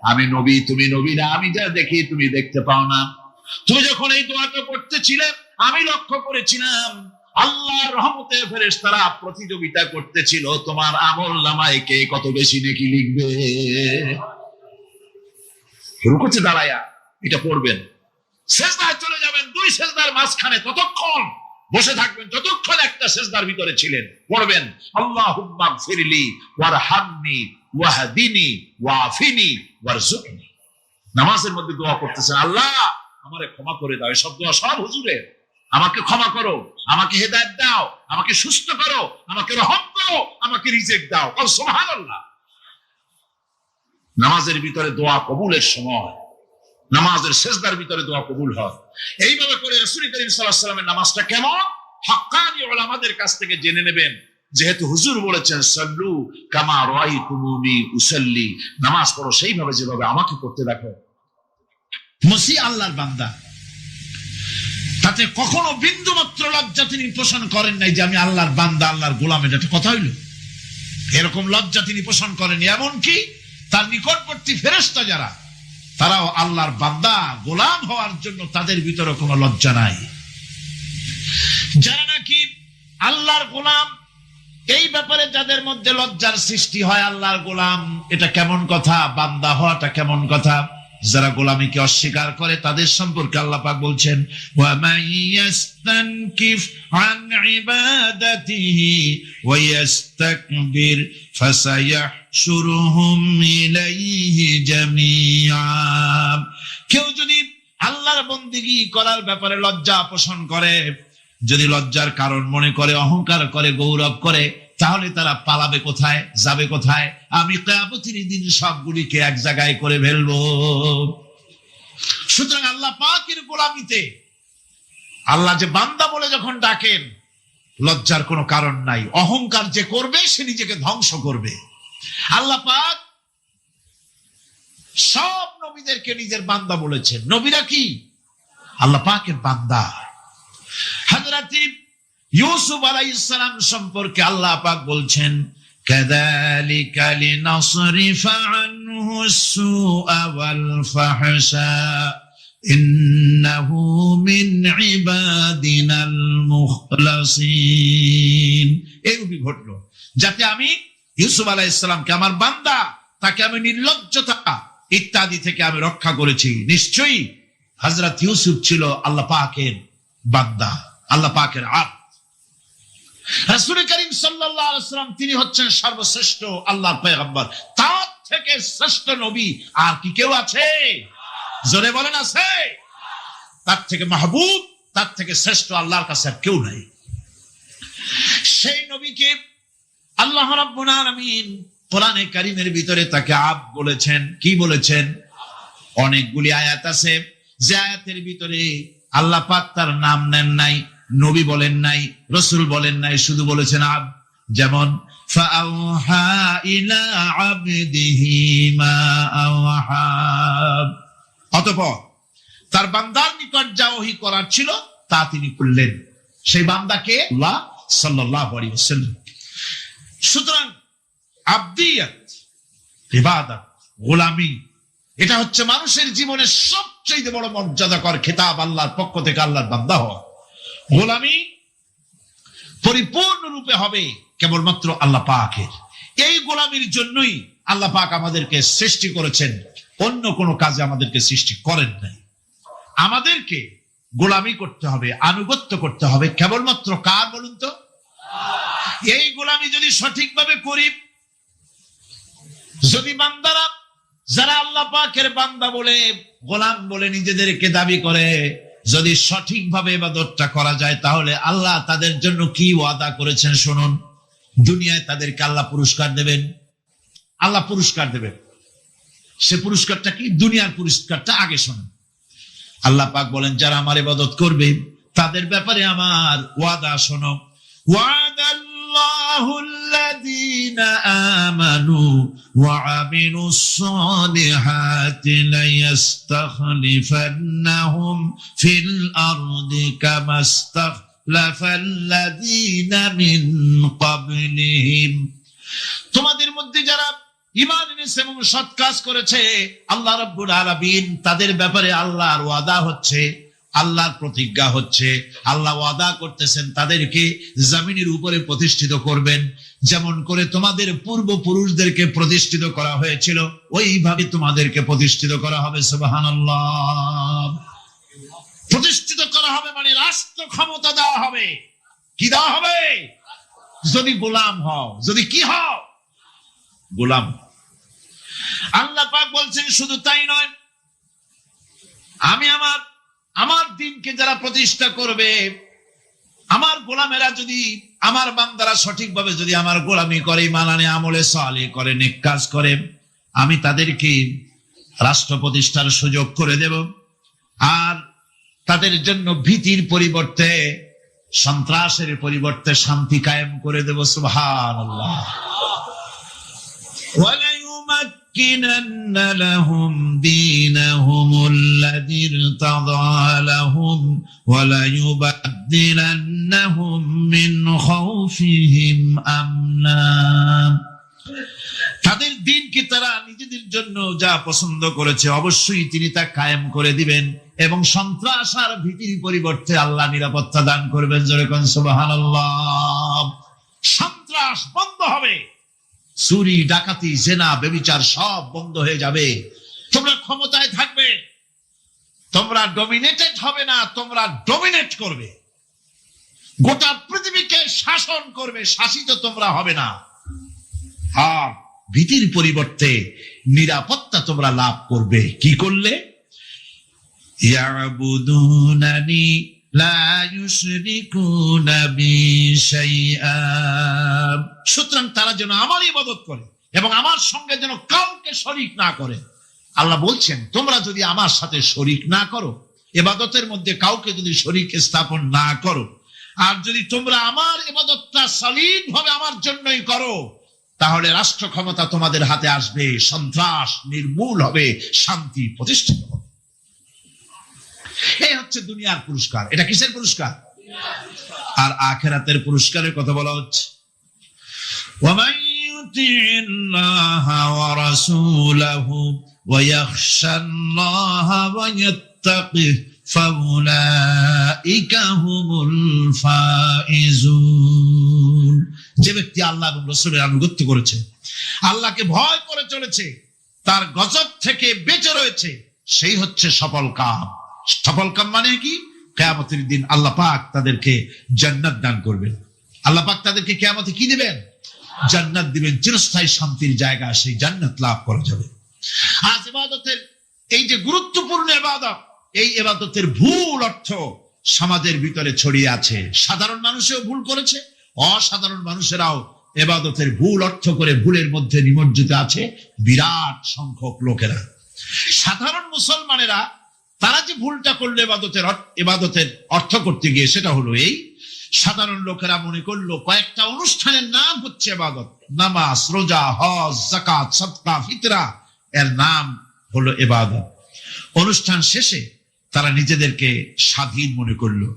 আমি নবী, তুমি নবী না, আমি যা দেখি তুমি দেখতে পাও না। তুমি যখন এই দোয়াটা করতেছিলে আমি লক্ষ্য করেছিলাম আল্লাহর রহমতে ফেরেশতারা প্রতিযোগিতা করতেছিল তোমার আমলনামায় কে কত বেশি নেকি লিখবে। রুকুতে দাঁড়ায়া এটা পড়বেন, সেজদায় চলে যাবেন, দুই সেজদার মাঝখানে ততক্ষণ বসে থাকবেন যতক্ষণ একটা সেজদার ভিতরে ছিলেন। পড়বেন আল্লাহুম্মা গফিরলি ওয়ারহামনি ওয়াহদিনি ওয়াআফিনি ওয়ারযুকনি। নামাজের মধ্যে দোয়া করতেছেন, আল্লাহ আমারে ক্ষমা করে দাও। এসব দোয়া সব হুজুরের। আমাকে ক্ষমা করো, আমাকে হেদায়েত দাও, আমাকে সুস্থ করো, আমাকে রহম করো, আমাকে রিজিক দাও। সুবহানাল্লাহ। নামাজের ভিতরে দোয়া কবুলের সময়, নামাজের সেজদার ভিতরে দোয়া কবুল হয়। এইভাবে করে রাসূল করিম সাল্লাল্লাহু আলাইহি ওয়াসাল্লামের নামাজটা কেমন হাক্কানি উলামাদের কাছ থেকে জেনে নেবেন। যেহেতু হুজুর বলেছেন সাল্লু কামা রাআইতুমুনি উসাল্লি, নামাজ পড়ো সেইভাবে যেভাবে আমাকে পড়তে দেখো। মসি আল্লাহর বান্দা, তাতে কখনো বিন্দু মাত্র লজ্জা তিনি পোষণ করেন নাই যে আমি আল্লাহর বান্দা, আল্লাহর গোলাম। এটা একটা কথা হইল? এরকম লজ্জা তিনি পোষণ করেন। এমনকি তার নিকটবর্তী ফেরেশতা যারা, তারাও আল্লাহর বান্দা গোলাম হওয়ার জন্য তাদের ভিতরে কোনো লজ্জা নাই। যারা নাকি আল্লাহর গোলাম, এই ব্যাপারে যাদের মধ্যে লজ্জার সৃষ্টি হয়, আল্লাহর গোলাম এটা কেমন কথা, বান্দা হওয়াটা কেমন কথা। যারা গোলামীকে অস্বীকার করে তাদের সম্পর্কে আল্লাহ পাক বলছেন, ওয়া মাইয়াস্তানকিফ আন ইবাদাতিহি ওয়া ইস্তাকবির ফাসায়াহশুরুহুম ইলাইহি জামিআ। কেউ যদি আল্লাহর বন্দেগী করার ব্যাপারে লজ্জা পোষণ করে, যদি লজ্জার কারণ মনে করে, অহংকার করে, গৌরব করে, তাহলে তারা পালাবে কোথায়, যাবে কোথায়? আমি কিয়ামতের দিন সবগুলিকে এক জায়গায় করে ফেলবো। সুতরাং আল্লাহ পাকের গোলামিতে আল্লাহ যে বান্দা বলে যখন ডাকেন, লজ্জার কোনো কারণ নাই। অহংকার যে করবে সে নিজেকে ধ্বংস করবে। আল্লাহ পাক সব নবীদেরকে নিজের বান্দা বলেছেন। নবীরা কি আল্লাহ পাকের বান্দা। হযরত ইউসুফ আলাইহিস সালাম সম্পর্কে আল্লাহ পাক বলছেন, কাযালিকা লিনাসরিফা আনহু আস-সুআ ওয়াল ফাহশা ইন্নাহু মিন ইবাদিনাল মুখলাসিন। এরূপই ঘটলো যাতে আমি ইউসুফ আলাইহিস সালামকে, আমার বান্দা, তাকে আমি নির্লজ্জতা ইত্যাদি থেকে আমি রক্ষা করেছি। নিশ্চয়ই হযরত ইউসুফ ছিল আল্লাহ পাকের বান্দা, আল্লাহ পাকের আব্দ। রাসূল করিম সাল্লাল্লাহু আলাইহি ওয়াসাল্লাম তিনি হচ্ছেন সর্বশ্রেষ্ঠ আল্লাহর পয়গম্বর। তার থেকে শ্রেষ্ঠ নবী আর কি কেউ আছে? জোরে বলেন আছে? তার থেকে মাহবুব, তার থেকে শ্রেষ্ঠ আল্লাহর কাছে আর কেউ নাই। সেই নবীকে আল্লাহ রাব্বুল আলামিন কোরআনে কারীমের ভিতরে তাকে আব্দ বলেছেন। কি বলেছেন? অনেকগুলি আয়াত আছে যে আয়াতের ভিতরে আল্লাহ পাক তার নাম নেন নাই, নবী বলেন নাই, রাসূল বলেন নাই, শুধু বলেছেন আব্দ। যেমন ফাআওহা ইলা আবদিহি মা আওহা। অতঃপর তার বান্দার নিকট যা ওহী করার ছিল তা তিনি করলেন। সেই বান্দাকে আল্লাহ সাল্লাল্লাহু আলাইহি ওয়াসাল্লাম। সুতরাং আবদিয়াত, ইবাদত, গোলামি, এটা হচ্ছে মানুষের জীবনের সবচেয়ে বড় মর্যাদাকর খেতাব আল্লাহর পক্ষ থেকে, আল্লাহর বান্দা হওয়া। গোলামি পরিপূর্ণরূপে হবে কেবলমাত্র আল্লাহ পাকের। এই গোলামির জন্যই আল্লাহ পাক আমাদেরকে সৃষ্টি করেছেন, অন্য কোনো কাজে আমাদেরকে সৃষ্টি করেন নাই। আমাদেরকে গোলামি করতে হবে, আনুগত্য করতে হবে কেবলমাত্র কার বলুন তো? এই গোলামি যদি সঠিকভাবে করি, যদি বান্দারা যারা আল্লাহ পাকের বান্দা বলে, গোলাম বলে নিজেদেরকে দাবি করে, যদি সঠিকভাবে ইবাদতটা করা যায়, তাহলে আল্লাহ তাদের জন্য কি ওয়াদা করেছেন শুনুন। দুনিয়ায় তাদেরকে আল্লাহ পুরস্কার দেবেন, আল্লাহ পুরস্কার দেবেন। সে পুরস্কারটা কি? দুনিয়ার পুরস্কারটা আগে শোনেন। আল্লাহ পাক বলেন, যারা আমার ইবাদত করবে তাদের ব্যাপারে আমার ওয়াদা শোনো। ওয়াদাল্লাহুল্লাযীনা আমানু ওয়া আমিলুস সালিহাতি লায়াস্তাখলিফান্নাহুম ফিল আরদি কামাস্তাখলাফাল্লাযীনা মিন ক্বাবলিহিম। তোমাদের মধ্যে যারা ঈমান এনেছে এবং সৎ কাজ করেছে, আল্লাহ রাব্বুল আলামিন তাদের ব্যাপারে আল্লাহর ওয়াদা হচ্ছে, আল্লাহর প্রতিজ্ঞা হচ্ছে, আল্লাহ ওয়াদা করতেছেন তাদেরকে জমিনের উপরে প্রতিষ্ঠিত করবেন। যেমন করে তোমাদের পূর্বপুরুষদেরকে প্রতিষ্ঠিত করা হয়েছিল, ওইভাবে তোমাদেরকে প্রতিষ্ঠিত করা হবে। সুবহানাল্লাহ। প্রতিষ্ঠিত করা হবে মানে রাষ্ট্র ক্ষমতা দেওয়া হবে। কি দেওয়া হবে? যদি গোলাম হও, যদি কি হও? গোলাম। আল্লাহ পাক বলছেন শুধু তাই নয়, আমি আমার দিনকে যারা প্রতিষ্ঠা করবে, আমার গোলামেরা যদি, আমার বান্দারা সঠিকভাবে যদি আমার গোলামি করে, মানানে আমলে সালেহ করে, নেক কাজ করে, আমি তাদেরকে রাষ্ট্র প্রতিষ্ঠার সুযোগ করে দেব। আর তাদের জন্য ভীতির পরিবর্তে, সন্ত্রাসের পরিবর্তে শান্তি কায়েম করে দেব। সুবহানাল্লাহ। وَلَيُمَكِّنَنَّ لَهُمْ دِينَهُمُ الَّذِي ارْتَضَىٰ لَهُمْ وَلَيُبَدِّلَنَّهُمْ مِنْ خَوْفِهِمْ أَمْنًا। তাদের দিনকে তারা নিজেদের জন্য যা পছন্দ করেছে অবশ্যই তিনি তা কায়েম করে দিবেন, এবং সন্ত্রাস আর ভীতির পরিবর্তে আল্লাহ নিরাপত্তা দান করবেন। জোরে কোন সুবহানাল্লাহ। সন্ত্রাস বন্ধ হবে, চুরি, ডাকাতি, জেনা, ব্যভিচার সব বন্ধ হয়ে যাবে। তোমরা ক্ষমতায় থাকবে, তোমরা ডমিনেটেড হবে না, তোমরা ডমিনেট করবে। গোটা পৃথিবীকে শাসন করবে, শাসিত তোমরা হবে না। আর ভীতির পরিবর্তে নিরাপত্তা তোমরা লাভ করবে। কি করলে? ইয়াবুদুনানি লা ইউশরিকুনা বি শাইআ। সুতরাং তারা যেন আমার ইবাদত করে এবং আমার সঙ্গে যেন কাউকে শরীক না করে। আল্লাহ বলছেন, তোমরা যদি আমার সাথে শরীক না করো, ইবাদতের মধ্যে কাউকে যদি শরীক স্থাপন না করো, আর যদি তোমরা আমার ইবাদতটা সলিড ভাবে আমার জন্যই করো, তাহলে রাষ্ট্র ক্ষমতা তোমাদের হাতে আসবে, সন্ত্রাস নির্মূল হবে, শান্তি প্রতিষ্ঠিত হবে। এই হচ্ছে দুনিয়ার পুরস্কার। এটা কিসের পুরস্কার? আর আখিরাতের পুরস্কারের কথা বলা হচ্ছে। وَمَن يُطِعِ اللَّهَ وَرَسُولَهُ وَيَخْشَ اللَّهَ وَيَتَّقِهِ فَأُولَئِكَ هُمُ الْفَائِزُونَ। যে ব্যক্তি আল্লাহ এবং রাসূলের আনুগত্য করেছে, আল্লাহকে ভয় করে চলেছে, তার গজব থেকে বেঁচে রয়েছে, সেই হচ্ছে সফল কাম। সফল কাম মানে কি? কিয়ামতের দিন আল্লাহ পাক তাদেরকে জান্নাত দান করবেন। আল্লাহ পাক তাদেরকে কিয়ামতে কি দিবেন? জান্নাত দিবেন, চিরস্থায়ী শান্তির জায়গা, সেই জান্নাত লাভ করা যাবে। আজ ইবাদতের এই যে গুরুত্বপূর্ণ ইবাদত, এই ইবাদতের ভুল অর্থ সমাজের ভিতরে ছড়িয়ে আছে। সাধারণ মানুষও ভুল করেছে, অসাধারণ মানুষেরাও ইবাদতের ভুল অর্থ করে ভুলের মধ্যে নিমজ্জিত আছে বিরাট সংখ্যক লোকেরা। সাধারণ মুসলমানেরা তারা যে ভুলটা করলো ইবাদতের অর্থ করতে গিয়ে, সেটা হলো এই, সাধারণ লোকেরা মনে করলো কয়েকটা অনুষ্ঠানের নাম হচ্ছে ইবাদত, নামাজ, রোজা, হজ, যাকাত, সাদকা, ফিতরা, এর নাম হলো ইবাদত। অনুষ্ঠান শেষে তারা নিজেদেরকে স্বাধীন মনে করলো।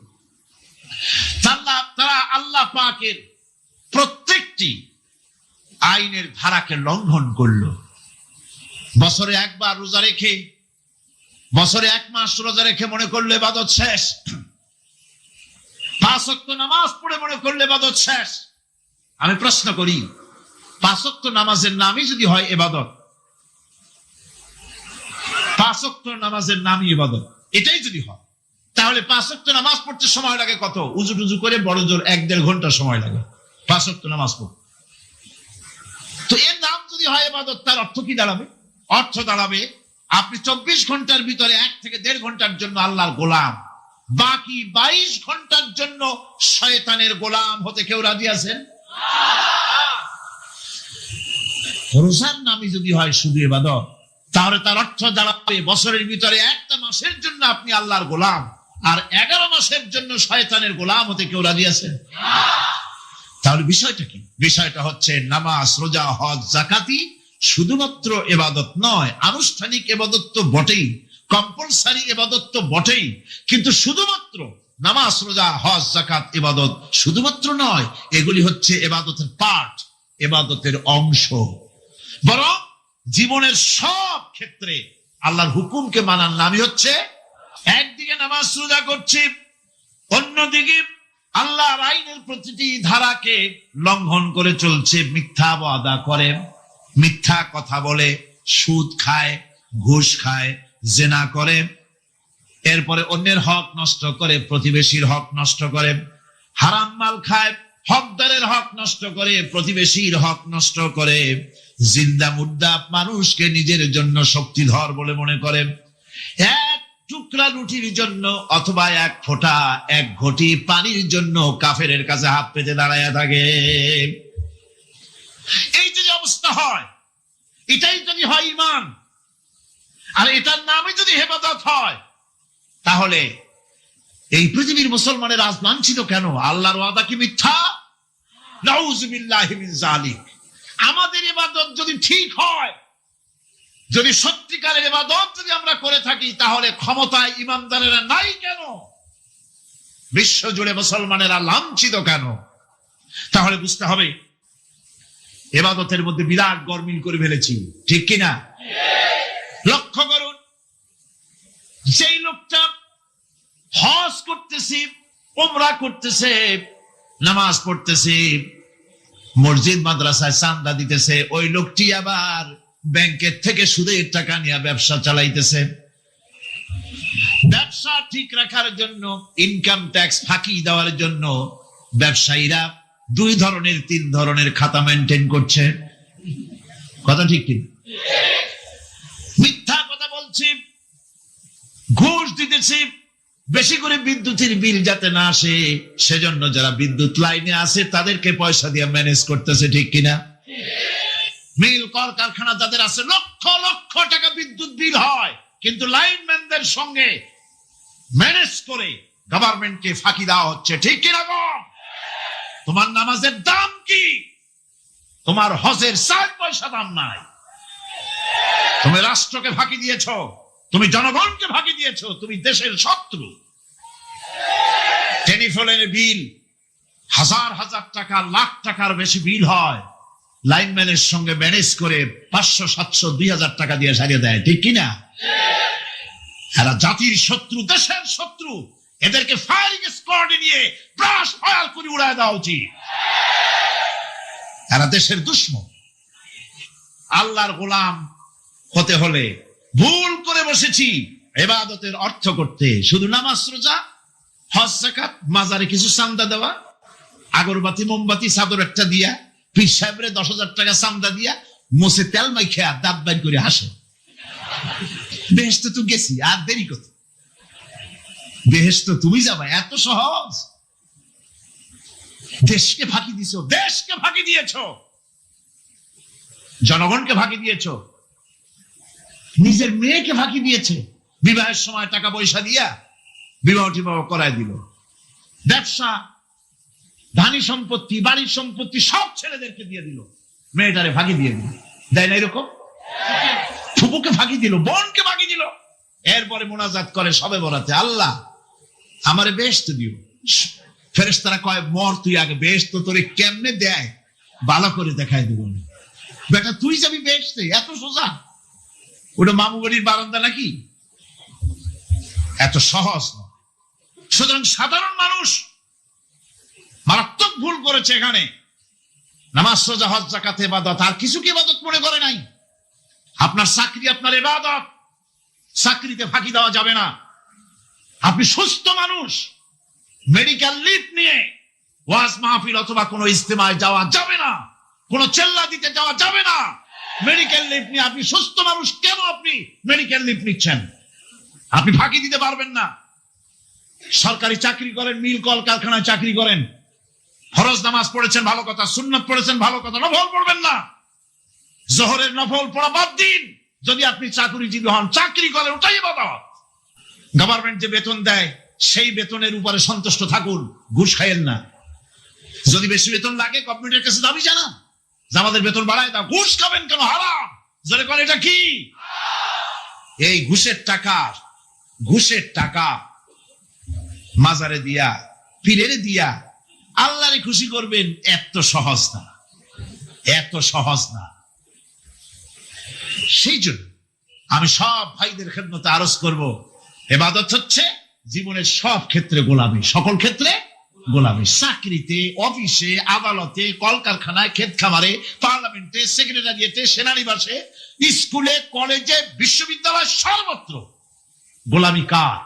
তারা আল্লাহ পাকের প্রত্যেকটি আইনের ধারাকে লঙ্ঘন করলো। বছরে একবার রোজা রেখে, বছরে 1 মাস রোজা রেখে মনে করলো ইবাদত শেষ। 5 ওয়াক্ত নামাজ পড়ে মনে করলে ইবাদত শেষ। আমি প্রশ্ন করি, 5 ওয়াক্ত নামাজের নামই যদি হয় ইবাদত, 5 ওয়াক্ত নামাজের নামই ইবাদত, এটাই যদি হয়, তাহলে 5 ওয়াক্ত নামাজ পড়তে সময় লাগে কত? উজু টুজু করে বড় জোর 1-1.5 ঘন্টা সময় লাগে 5 ওয়াক্ত নামাজ পড়তে। তো এর নাম যদি হয় ইবাদত, তার অর্থ কি দাঁড়াবে? অর্থ দাঁড়াবে আপনি 24 ঘন্টার ভিতরে 1 থেকে 1.5 ঘন্টার জন্য আল্লাহর গোলাম, বাকি 22 ঘন্টার জন্য শয়তানের গোলাম হতে কেউ রাজি আছেন? রোজার নামই যদি হয় শুধু ইবাদত, তাহলে তার অর্থ দাঁড়াবে বছরের ভিতরে একটা মাসের জন্য আপনি আল্লাহর গোলাম, আর 11 মাসের জন্য শয়তানের গোলাম হতে কেউ রাজি আছে? তাহলে বিষয়টা কি? বিষয়টা হচ্ছে নামাজ, রোজা, হজ, যাকাতি শুধুমাত্র ইবাদত নয়, আনুষ্ঠানিক ইবাদত তো বটেই, কম্পালসারি ইবাদত তো বটেই, কিন্তু শুধুমাত্র নামাজ, রোজা, হজ, যাকাত ইবাদত শুধুমাত্র নয়, এগুলি হচ্ছে ইবাদতের পার্ট, ইবাদতের অংশ। বরং জীবনের সব ক্ষেত্রে আল্লাহর হুকুমকে মানার নামই হচ্ছে, একদিকে নামাজ রোজা করছি, অন্যদিকে আল্লাহর আইনের প্রতিটি ধারাকে লঙ্ঘন করে চলছে, মিথ্যা ওয়াদা করে, মিথ্যা কথা বলে, সুদ খায়, ঘুষ খায়, জেনা করে, এরপরে অন্যের হক নষ্ট করে, প্রতিবেশীর হক নষ্ট করে, হারাম মাল খায়, হকদারের হক নষ্ট করে, প্রতিবেশীর হক নষ্ট করে, জিন্দা মুর্দা মানুষকে নিজের জন্য শক্তিধর বলে মনে করে, এক টুকরা রুটির জন্য অথবা এক ফোঁটা, এক ঘটি পানির জন্য কাফেরের কাছে হাত পেতে দাঁড়ায় থাকে। এই যে অবস্থা হয়, এটাই যদি হয় ঈমান, আর এটার নামে যদি হেফাজত হয়, তাহলে এই পৃথিবীর মুসলমানের আজ লাঞ্ছিত কেন? আল্লাহর ওয়াদা কি মিথ্যা? নাউযুবিল্লাহি মিন যালিক। আমাদের ইবাদত যদি ঠিক হয়, যদি সত্যিকারের ইবাদত যদি আমরা করে থাকি, তাহলে ক্ষমতায় ইমানদারেরা নাই কেন? বিশ্ব জুড়ে মুসলমানেরা লাঞ্ছিত কেন? তাহলে বুঝতে হবে ইবাদতের মধ্যে বিরাট গরমিল করে ফেলেছি, ঠিক কিনা? লক্ষ্য করুন, যেই লোকটা হজ করতেছে, উমরা করতেছে, নামাজ পড়তেছে, মসজিদ মাদ্রাসায় চাঁদা দিতেছে, ওই লোকটি আবার ব্যাংকের থেকে সুদের টাকা নিয়ে ব্যবসা চালাইতেছে। ব্যবসা ঠিক রাখার জন্য, ইনকাম ট্যাক্স ফাঁকি দেওয়ার জন্য ব্যবসায়ীরা 2 ধরনের 3 ধরনের খাতা মেনটেন করছে। কথা ঠিক ঠিক? মিথ্যা কথা বলছি, ঘুষ দিতেছি, বেশি করে বিদ্যুতের বিল যাতে না আসে সেজন্য যারা বিদ্যুৎ লাইনে আছে তাদেরকে পয়সা দিয়ে ম্যানেজ করতেছে, ঠিক কিনা? মিল কল কারখানা যাদের আছে, লক্ষ লক্ষ টাকা বিদ্যুৎ বিল হয়, কিন্তু লাইনম্যানদের সঙ্গে ম্যানেজ করে গভর্নমেন্টকে ফাঁকি দেওয়া হচ্ছে, ঠিক কিনা? তোমার নামাজের দাম কি? তোমার হজের 4 পয়সা দাম নাই। তুমি রাষ্ট্রকে ফাঁকি দিয়েছ, তুমি জনগণকে ফাঁকি দিয়েছ, তুমি দেশের শত্রু। টেলিফোনের বিল হাজার হাজার টাকা, লাখ টাকার বেশি বিল হয়, লাইনম্যানের সঙ্গে ম্যানেজ করে 500, 700, 2000 টাকা দিয়ে সারিয়ে দেয়, ঠিক কিনা? এরা জাতির শত্রু, দেশের শত্রু, এদেরকে ফায়ারিং স্কোয়াডে নিয়ে ব্রাশ ফায়ার করে উড়ায় দেওয়া উচিত। এরা দেশের দুশমন। আল্লাহর গোলাম হতে হলে ভুল করে বসেছি ইবাদতের অর্থ করতে, শুধু নামাজ, রোজা, হজ, যাকাত, মাজারে কিছু চাঁদা দেওয়া, আগরবাতি, মোমবাতি, চাদর একটা দিয়া, পীর সাহেবরে 10,000 টাকা চাঁদা দিয়া, মোছে তেল মাইখা দাঁত বাইর করে হাসে। বেহেশতে তো গেছি, আর দেরি কত? বেহেশত তুমি যাবা, এত সহজ? দেশকে ফাঁকি দিছো, দেশকে ফাঁকি দিয়েছ, জনগণকে ফাঁকি দিয়েছ, নিজের মেয়েকে ফাঁকি দিয়েছে, বিবাহের সময় টাকা পয়সা দিয়া বিবাহ টিবাহ করায় দিল, ব্যবসা, ধানি সম্পত্তি, বাড়ির সম্পত্তি সব ছেলেদেরকে দিয়ে দিল, মেয়েটারে ফাঁকি দিয়ে দিল, দেয় না এরকম? ফুপুকে ফাঁকি দিল, বোনকে ফাঁকি দিল, এরপরে মোনাজাত করে সবে বরাতে, আল্লাহ আমারে বেহেশত দিও। ফেরেশতারা কয়, মর তুই আগে, বেহেশত তোরে কেমনে দেয় ভালো করে দেখাই দেব। বেটা তুই যাবি বেহেশতে? এত সোজা? ওটা মামু বাড়ির বারান্দা নাকি? এত সহজ না। সুতরাং সাধারণ মানুষ মারাত্মক ভুল করেছে এখানে। নামাজ, রোজা, হজ, যাকাত ইবাদত, আর কিছু কি ইবাদত মনে করে নাই? আপনার চাকরি আপনার ইবাদত, চাকরিতে ফাঁকি দেওয়া যাবে না। আপনি সুস্থ মানুষ, মেডিকেল লিভ নিয়ে ওয়াজ মাহফিল অথবা কোনো ইজতেমায় যাওয়া যাবে না, কোনো চেল্লা দিতে যাওয়া যাবে না। মেডিকেল লিভ নিয়ে আপনি সুস্থ মানুষ, কেন আপনি মেডিকেল লিভ নিচ্ছেন? আপনি ফাঁকি দিতে পারবেন না। সরকারি চাকরি করেন, মিল কল কারখানায় চাকরি করেন, ফরজ নামাজ পড়েছেন ভালো কথা, সুন্নাত পড়েছেন ভালো কথা, নফল পড়বেন না। জোহরের নফল পড়া বাদ দিন, যদি আপনি চাকরিজীবী হন, চাকরি করেন, ওটাই ইবাদত। গভর্নমেন্ট যে বেতন দেয় সেই বেতনের উপরে সন্তুষ্ট থাকুন, ঘুষ খাইয়েন না। যদি বেশি বেতন লাগে গভর্নমেন্টের কাছে দাবি জানান যে আমাদের বেতন বাড়ায় দাও। ঘুষ খাবেন কেন? হারাম। যারা করে এটা কি? এই ঘুষের টাকা মাজারে দিয়া, পীরের দিয়া আল্লাহরে খুশি করবেন, এত সহজ না। সেই জন্য আমি সব ভাইদের খেদমতে আরজ করব, ইবাদত হচ্ছে জীবনের সব ক্ষেত্রে গোলামি, সকল ক্ষেত্রে গোলামি। চাকরিতে, অফিসে, আদালতে, কলকারখানায়, ক্ষেত খামারে, পার্লামেন্টে, সেক্রেটারিয়েটে, সেনানিবাসে, স্কুলে, কলেজে, বিশ্ববিদ্যালয়, সর্বত্র গোলামি কার?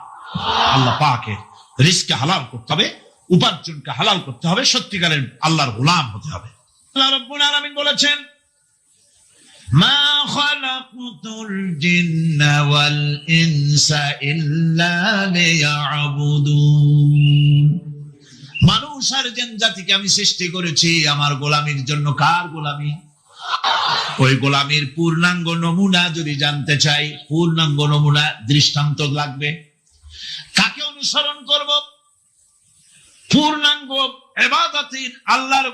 আল্লাহ পাকের। রিজকে হালাল করতে হবে, উপার্জনকে হালাল করতে হবে, সত্যিকারের আল্লাহর গোলাম হতে হবে। আল্লাহ রাব্বুল আলামিন বলেছেন, মা খালাকতুল জিন্না ওয়াল ইনসা ইল্লা লিয়াবুদুন। মানুষ আর জিন জাতিকে আমি সৃষ্টি করেছি আমার গোলামির জন্য। কার গোলামি? ওই গোলামির পূর্ণাঙ্গ নমুনা যদি জানতে চাই, পূর্ণাঙ্গ নমুনা দৃষ্টান্ত লাগবে। কাকে অনুসরণ করব? পূর্ণাঙ্গ ইবাদতের, আল্লাহর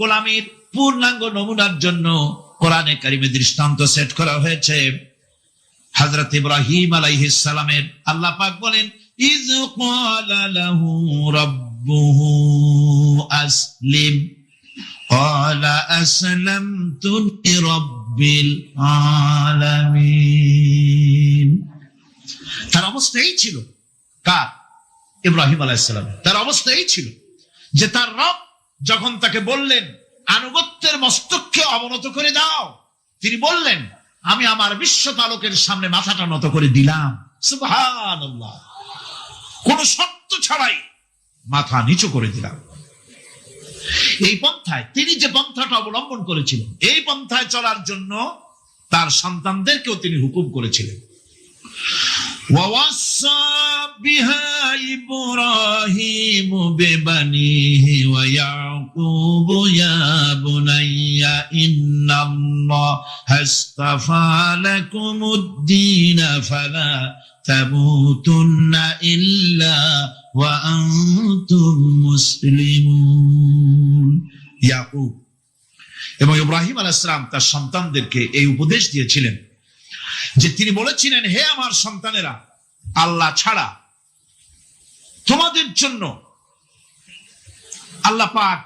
গোলামির পূর্ণাঙ্গ নমুনার জন্য কোরআনে কারিমে দৃষ্টান্ত সেট করা হয়েছে। হযরত ইব্রাহিম আলাইহিস সালামের আল্লাহ পাক বলেন, ইয ক্বালা লাহু রাব্বুহু আসলিম ক্বালা আসলামতু লিরাব্বিল আলামিন। তার অবস্থা এই ছিল। কার? ইব্রাহিম আলাইহিস সালাম। তার অবস্থা এই ছিল যে তার রব যখন তাকে বললেন আনুগত্যের মস্তককে অবনত করে দাও, তিনি বললেন আমি আমার বিশ্ব পালকের সামনে মাথাটা নত করে দিলাম। সুবহানাল্লাহ। কোন শর্ত ছাড়াই মাথা নিচু করে দিলাম। এই পন্থায়, তিনি যে পন্থাটা অবলম্বন করেছিলেন, এই পন্থায় চলার জন্য তার সন্তানদেরকেও তিনি হুকুম করেছিলেন। ووصى بها إبراهيم ببنيه ويعقوب يا بني إن الله اصطفى لكم الدين فلا تموتن إلا وأنتم مسلمون। ইয়াকুব এবং ইব্রাহিম আলাইহিস সালাম তার সন্তানদেরকে এই উপদেশ দিয়েছিলেন যে তিনি বলেছিলেন, হে আমার সন্তানেরা, আল্লাহ ছাড়া তোমাদের জন্য আল্লাহ পাক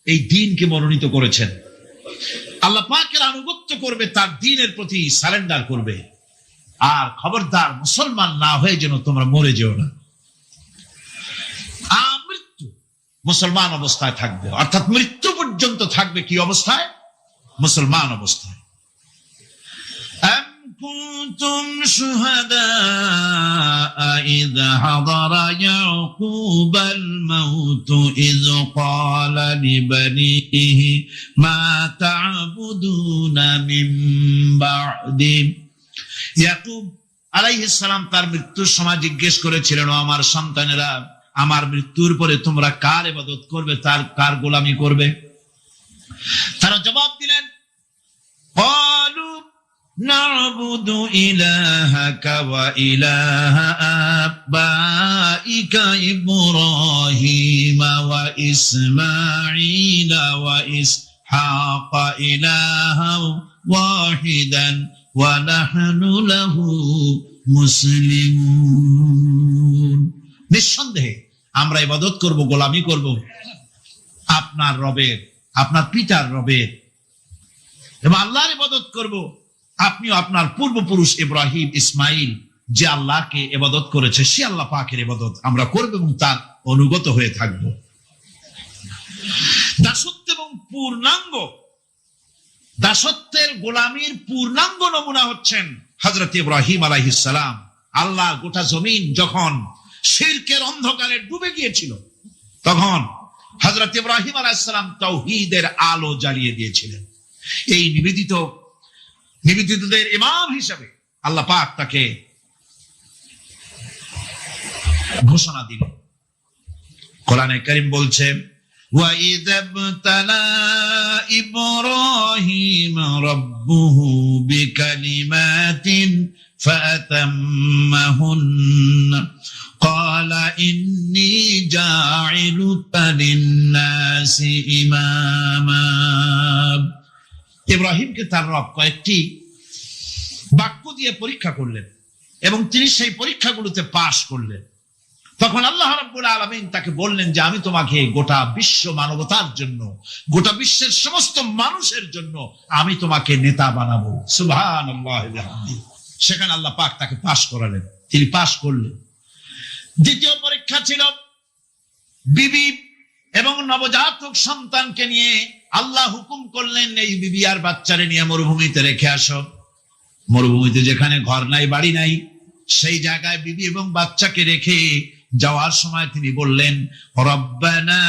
এই দ্বীনকে মনোনীত করেছেন। আল্লাহ পাকের আনুগত্য করবে, তার দ্বীনের প্রতি সারেন্ডার করবে। আর খবরদার মুসলমান না হয়ে যেন তোমরা মরে যেও না। মৃত্যু মুসলমান অবস্থায় থাকবে, অর্থাৎ মৃত্যু পর্যন্ত থাকবে কি অবস্থায়? মুসলমান অবস্থায়। كنتم شهداء إذ حضر يعقوب الموت إذ قال لبنيه ما تعبدون من بعدي। ইয়াকুব আলাইহিস সালাম তার মৃত্যুর সময় জিজ্ঞেস করেছিলেন, ও আমার সন্তানেরা, আমার মৃত্যুর পরে তোমরা কার ইবাদত করবে, তার কার গোলামি করবে? তারা জবাব দিলেন, قالوا نعبد إلهك وإله آبائك إبراهيم وإسماعيل وإسحاق إلها واحدا ونحن له মুসলিমুন। নিঃসন্দেহে আমরা ইবাদত করব, গোলামি করব আপনার রবের, আপনার পিতার রবের, এবং আল্লাহর ইবাদত করব। আপনিও আপনার পূর্বপুরুষ ইব্রাহিম, ইসমাইল যে আল্লাহকে ইবাদত করেছে, সে আল্লাহ পাকের ইবাদত আমরা করব এবং তার অনুগত হয়ে থাকব। দাসত্ব এবং পূর্ণাঙ্গ দাসত্বের গোলামির পূর্ণাঙ্গ নমুনা হচ্ছেন হযরত ইব্রাহিম আলাইহিস সালাম। আল্লাহ গোটা জমিন যখন শিরকের অন্ধকারে ডুবে গিয়েছিল, তখন হযরত ইব্রাহিম আলাইহিস সালাম তাওহীদের আলো জ্বালিয়ে দিয়েছিলেন। এই নিবেদিতদের ইমাম হিসেবে আল্লাহ পাক তাকে ঘোষণা দিলেন। কোরআনে কারীম বলছে, وَإِذَا ابْتَلَى إِبْرَاهِيمَ رَبُّهُ রাব্বুহু বিকালিমাতিন ফাতাম্মাহুন্না ক্বালা ইন্নী জাইলুকা লিন-নাসি ইমামা। ইব্রাহিমকে তার রব কয়েকটি বাক্য দিয়ে পরীক্ষা করলেন এবং তিনি সেই পরীক্ষাগুলোতে পাশ করলেন। তখন আল্লাহ রাব্বুল আলামিন তাকে বললেন যে আমি তোমাকে গোটা বিশ্ব মানবতার জন্য, গোটা বিশ্বের সমস্ত মানুষের জন্য আমি তোমাকে নেতা বানাবো। সুবহানাল্লাহি ওয়া বিহামদিহি। সেখানে আল্লাহ পাক তাকে পাশ করালেন, তিনি পাশ করলেন। দ্বিতীয় পরীক্ষা ছিল বিবি এবং নবজাতক সন্তানকে নিয়ে। আল্লাহ হুকুম করলেন এই বিবি আর বাচ্চারে নিয়ে মরুভূমিতে রেখে আসো। মরুভূমিতে যেখানে ঘর নাই, বাড়ি নাই, সেই জায়গায় বিবি এবং বাচ্চাকে রেখে যাওয়ার সময় তিনি বললেন, রব্বানা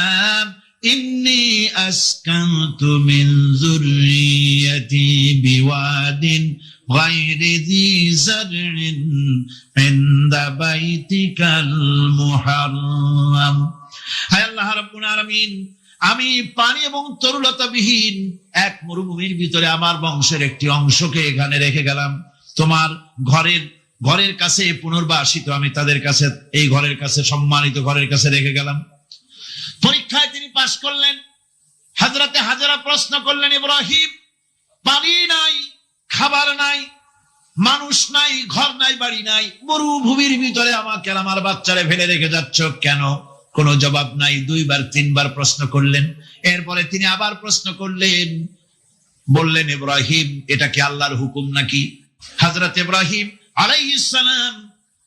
ইন্নী আসকানতু মিন যুররিয়াতি বিওয়াদিন গায়রি যী যারইন ইনদা বাইতিকাল মুহাররাম। হায় আল্লাহ রাব্বুল আলামিন, আমি পানি এবং তরুলতাবিহীন এক মরুভূমির ভিতরে আমার বংশের একটি অংশকে এখানে রেখে গেলাম। তোমার ঘরের কাছে পুনর্বাসিত আমি তাদের কাছে, এই ঘরের কাছে, সম্মানিত ঘরের কাছে রেখে গেলাম। পরীক্ষায় তিনি পাশ করলেন। হযরতে হাজেরা প্রশ্ন করলেন, ইব্রাহিম, পানি নাই, খাবার নাই, মানুষ নাই, ঘর নাই, বাড়ি নাই, মরুভূমির ভিতরে আমাকে আমার বাচ্চারে ফেলে রেখে যাচ্ছ কেন? কোনো জবাব নাই। 2 বার 3 বার প্রশ্ন করলেন। এরপরে তিনি আবার প্রশ্ন করলেন, বললেন, ইব্রাহিম, এটা কি আল্লাহর হুকুম নাকি? হযরত ইব্রাহিম আলাইহিস সালাম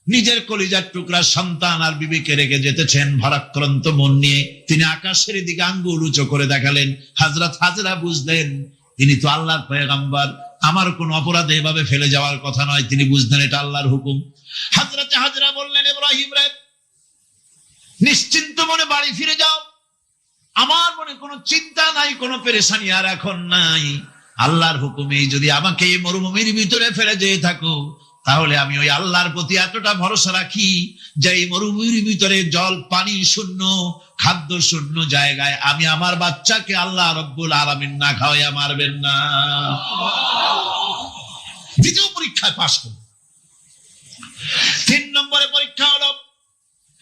নিজের কলিজার টুকরা সন্তান আর বিবিকে রেখে যেতেছেন ভারাক্রান্ত মন নিয়ে। তিনি আকাশের দিকে আঙ্গুল উঁচু করে দেখালেন। হযরত হাজেরা বুঝলেন তিনি তো আল্লাহর পয়গম্বর, আমার কোন অপরাধে এভাবে ফেলে যাওয়ার কথা নয়। তিনি বুঝলেন এটা আল্লাহর হুকুম। হযরত হাজেরা বললেন, ইব্রাহিম রে, নিশ্চিন্ত মনে বাড়ি ফিরে যাও। আমার মনে কোনো চিন্তা নাই, কোনো পেরেশানি আর এখন নাই। আল্লাহর হুকুমে যদি আমাকে এই মরুভূমির ভিতরে ফেলে যেয়ে থাকো, তাহলে আমি ওই আল্লাহর প্রতি এতটা ভরসা রাখি যে এই মরুভূমির ভিতরে জল পানি শূন্য, খাদ্য শূন্য জায়গায় আমি আমার বাচ্চাকে আল্লাহ রব্বুল আলামিন না খাওয়াইয়া মারবেন না। দ্বিতীয় পরীক্ষায় পাশ করল। 3 নম্বরে পরীক্ষা হলো,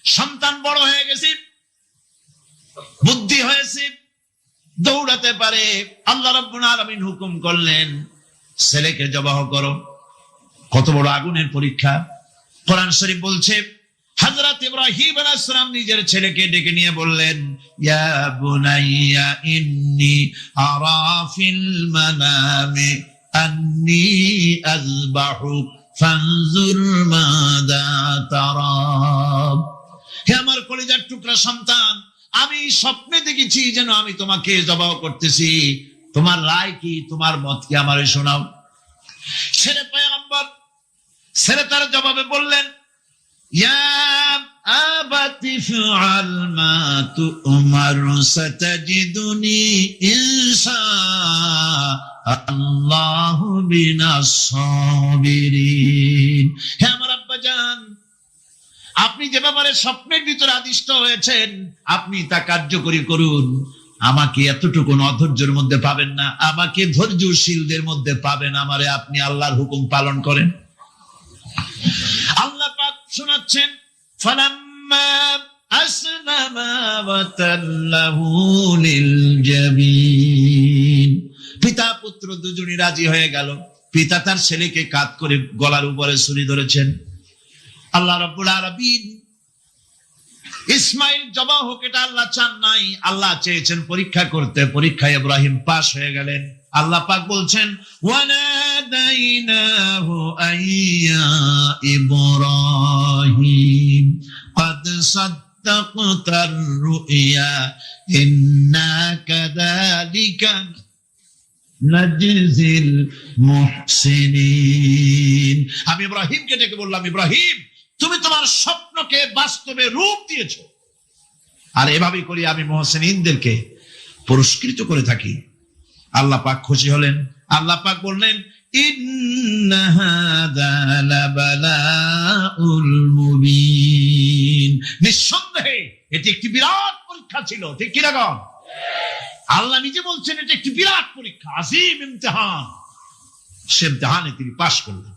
সন্তান বড় হয়ে গেছে, বুদ্ধি হয়েছে, দৌড়াতে পারে। আল্লাহ রাব্বুল আলামিন হুকুম করলেন, ছেলেকে জবাহ করো। কত বড় আগুনের পরীক্ষা! কোরআন শরীফ বলছে, হযরত ইব্রাহিম আলাইহিস সালাম নিজের ছেলেকে ডেকে নিয়ে বললেন, ইয়া বুনাইয়া ইন্নী আরা ফিল মানামি আন্নী আযবাহুক ফানজুর মাযা তারা। হে আমার কলিজার টুকরা সন্তান, আমি স্বপ্নে দেখেছি যেন আমি তোমাকে জবাহ করতেছি। তোমার রায় কি, তোমার মত কি, আমারে শোনাও। ছেলে পয়গম্বর, ছেলে তার জবাবে বললেন, ইয়া আবাতি ফাআল মা তু'মার সাতাজিদুনি ইনশাআল্লাহু মিনাস সাবিরিন। হে আমার আব্বাজান, আপনি যে ব্যাপারে স্বপ্নের ভিতরে আদিষ্ট হয়েছেন আপনি তা কার্যকরী করুন। আমাকে এতটুকু অধৈর্যের মধ্যে পাবেন না, আমাকে ধৈর্যশীলদের মধ্যে পাবেন। আমারে আপনি আল্লাহর হুকুম পালন করেন। আল্লাহ পাক শোনাচ্ছেন, ফালাম্মা আসলামা ওয়া তাল্লাহু লিল জাবিন। পিতা পুত্র দুজনই রাজি হয়ে গেল। পিতা তার ছেলেকে কাঁধ করে গলার উপরে ছুরি ধরেছেন। আল্লাহ রাব্বুল আলামিন ইসমাইল জবাহ হোক এটা আল্লাহ চান নাই, আল্লাহ চেয়েছেন পরীক্ষা করতে। পরীক্ষায় ইব্রাহিম পাশ হয়ে গেলেন। আল্লাহ পাক বলছেন, ওয়ানাদাইনাহু আইয়া ইব্রাহিম ক্বাদ সাদ্দাকতার রুইয়া ইন্না কাযালিকা নাজজিল মুহসিনিন। আমি ইব্রাহিমকে ডেকে বললাম, ইব্রাহিম, তুমি তোমার স্বপ্নকে বাস্তবে রূপ দিয়েছো, আর এভাবেই করি আমি মুহসিনিনদেরকে পুরস্কৃত করে থাকি। আল্লাহ পাক খুশি হলেন। আল্লাহ পাক বললেন, ইন্না হাযা লাবালাউল মুবিন। নিঃসন্দেহে এটি একটি বিরাট পরীক্ষা ছিল। ঠিক কি রকম? আল্লাহ নিজে বলছেন এটি একটি বিরাট পরীক্ষা, আজিম ইমতিহান। সে ইমতিহানে তিনি পাশ করলেন।